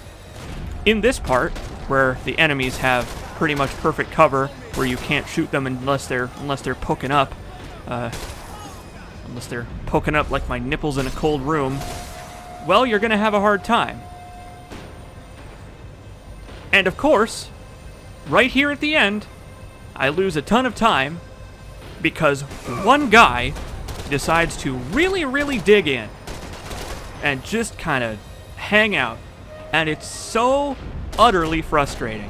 in this part, where the enemies have pretty much perfect cover, where you can't shoot them unless they're poking up, unless they're poking up like my nipples in a cold room, well, you're gonna have a hard time. And of course, right here at the end, I lose a ton of time because one guy decides to really dig in and just kind of hang out, and it's so utterly frustrating.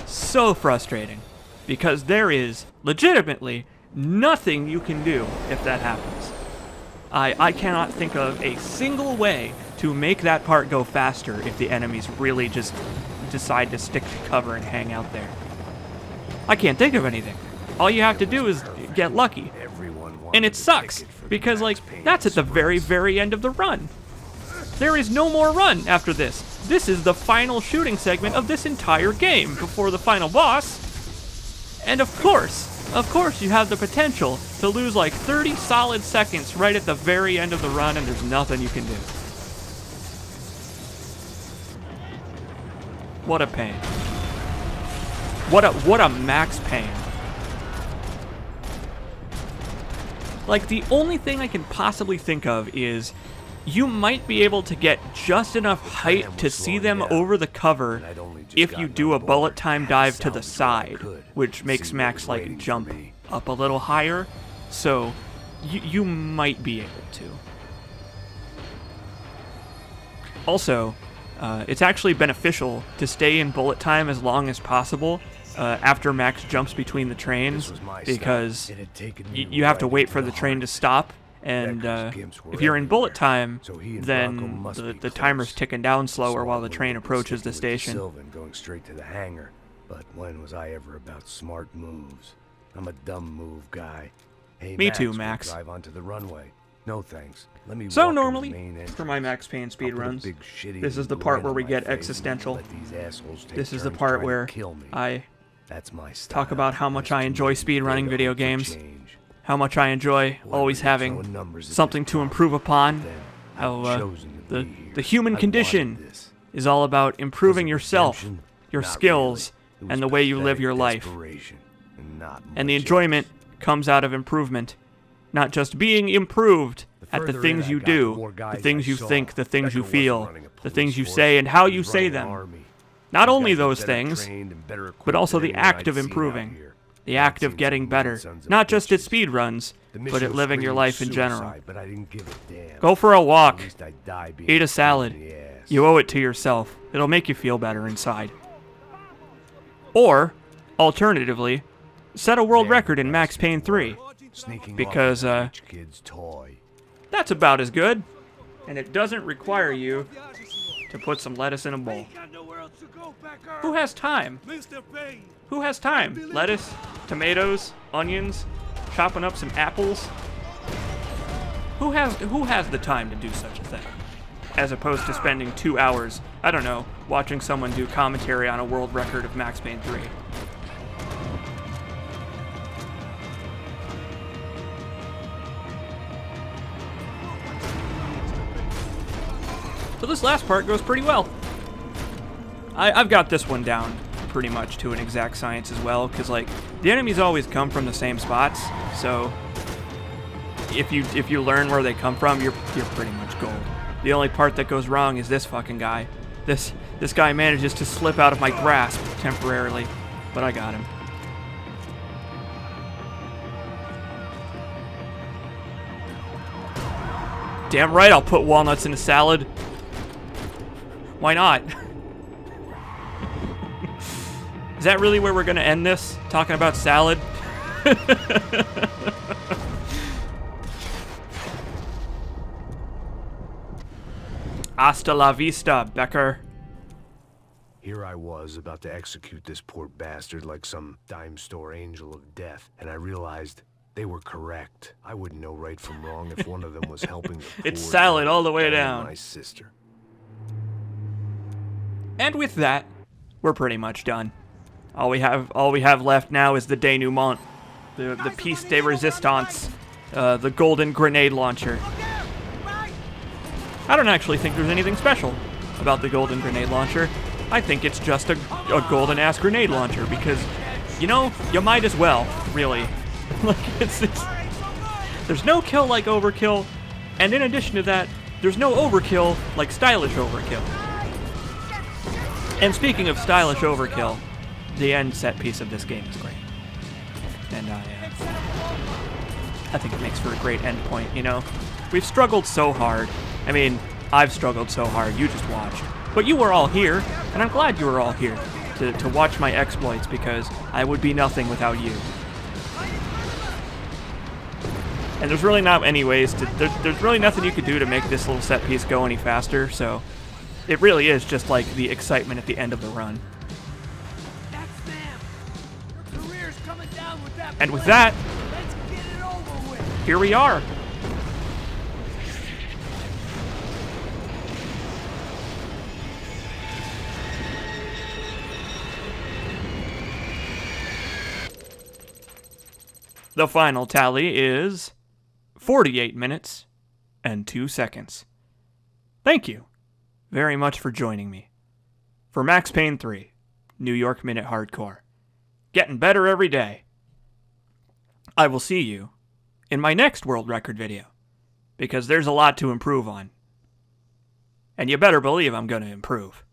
So frustrating, because there is legitimately nothing you can do if that happens. I cannot think of a single way to make that part go faster if the enemies really just decide to stick to cover and hang out there. I can't think of anything. All you have to do is get lucky. And it sucks, because like, that's at the very end of the run. There is no more run after this. This is the final shooting segment of this entire game before the final boss. And of course you have the potential to lose like 30 solid seconds right at the very end of the run, and there's nothing you can do. What a pain. What a Max Payne. Like, the only thing I can possibly think of is you might be able to get just enough height to see them over the cover if you do a bullet time dive to the side, which makes Max like jump up a little higher, so you might be able to. Also, it's actually beneficial to stay in bullet time as long as possible after Max jumps between the trains, because you have to wait for the train to stop. And if you're in bullet time, then the timer's ticking down slower while the train approaches the station. Going straight to the hangar. But when was I ever about smart moves? I'm a dumb move guy. Hey, Me too, Max. We'll drive onto the runway. No thanks. Let me So walk normally, in the main entrance. for my Max Payne I'll put a speedruns, big shitty this is the grin part where on we my get face existential. and let these assholes take This is the turns part trying to where kill me. I That's my style. talk about how much I There's enjoy too many speedrunning big video for games, change. how much I enjoy Why always were you having throwing numbers at something this to problem? improve upon, Then how I've chosen to be here. the human I condition wanted this. is all about improving Was it yourself, redemption? your Not skills, really. It and was the way you live pathetic your life. desperation, and not And the much enjoyment else. comes out of improvement, not just being improved at the further things in I you got, the do, more the guys things I you saw. think, the things you Becker wasn't feel, running a the things you police say, force. and how He you was say running an them. army. Not These only guys were those better things, trained and better but equipped also than the anyone act I'd of seen out improving, here. the I'd act of seen getting some better, mean sons of not just at bitches. speedruns, The but mission at was living your screaming life in general. suicide, but I didn't give a damn. Go for a At walk, least I'd die being eat a kicked salad. in the ass. You owe it to yourself. It'll make you feel better inside. Or, alternatively, set a world record in Max Payne 3. Sneaking because, off with each kid's toy. That's about as good. And it doesn't require you to put some lettuce in a bowl. We got nowhere else to go, Becker. Who has time? Mr. Payne. Who has time? Lettuce, tomatoes, onions, chopping up some apples. Who has the time to do such a thing? As opposed to spending 2 hours, I don't know, watching someone do commentary on a world record of Max Payne 3. So this last part goes pretty well. I've got this one down pretty much to an exact science as well, because like the enemies always come from the same spots, so if you learn where they come from, you're pretty much gold. The only part that goes wrong is this fucking guy. This guy manages to slip out of my grasp temporarily, but I got him. Damn right, I'll put walnuts in a salad. Why not? Is that really where we're gonna end this? Talking about salad? Hasta la vista, Becker. Here I was about to execute this poor bastard like some dime store angel of death, and I realized they were correct. I wouldn't know right from wrong if one of them was helping the poor. It's salad all the way and down. My sister. And with that, we're pretty much done. All we have left now is the denouement, the piece de resistance, the golden grenade launcher. I don't actually think there's anything special about the golden grenade launcher. I think it's just a golden ass grenade launcher because, you know, you might as well, really. Like it's there's no kill like overkill, and in addition to that, there's no overkill like stylish overkill. And speaking of stylish overkill, the end set piece of this game is great. And I think it makes for a great end point, you know? We've struggled so hard. I mean, I've struggled so hard, you just watched. But you were all here, and I'm glad you were all here to watch my exploits because I would be nothing without you. And there's really not any ways to... There's really nothing you could do to make this little set piece go any faster, so... It really is just like the excitement at the end of the run. That's them. Your career's coming down with that. And with that, Let's get it over with. here we are. The final tally is 48 minutes and 2 seconds. Thank you very much for joining me for Max Payne 3, New York Minute Hardcore. Getting better every day. I will see you in my next world record video, because there's a lot to improve on. And you better believe I'm going to improve.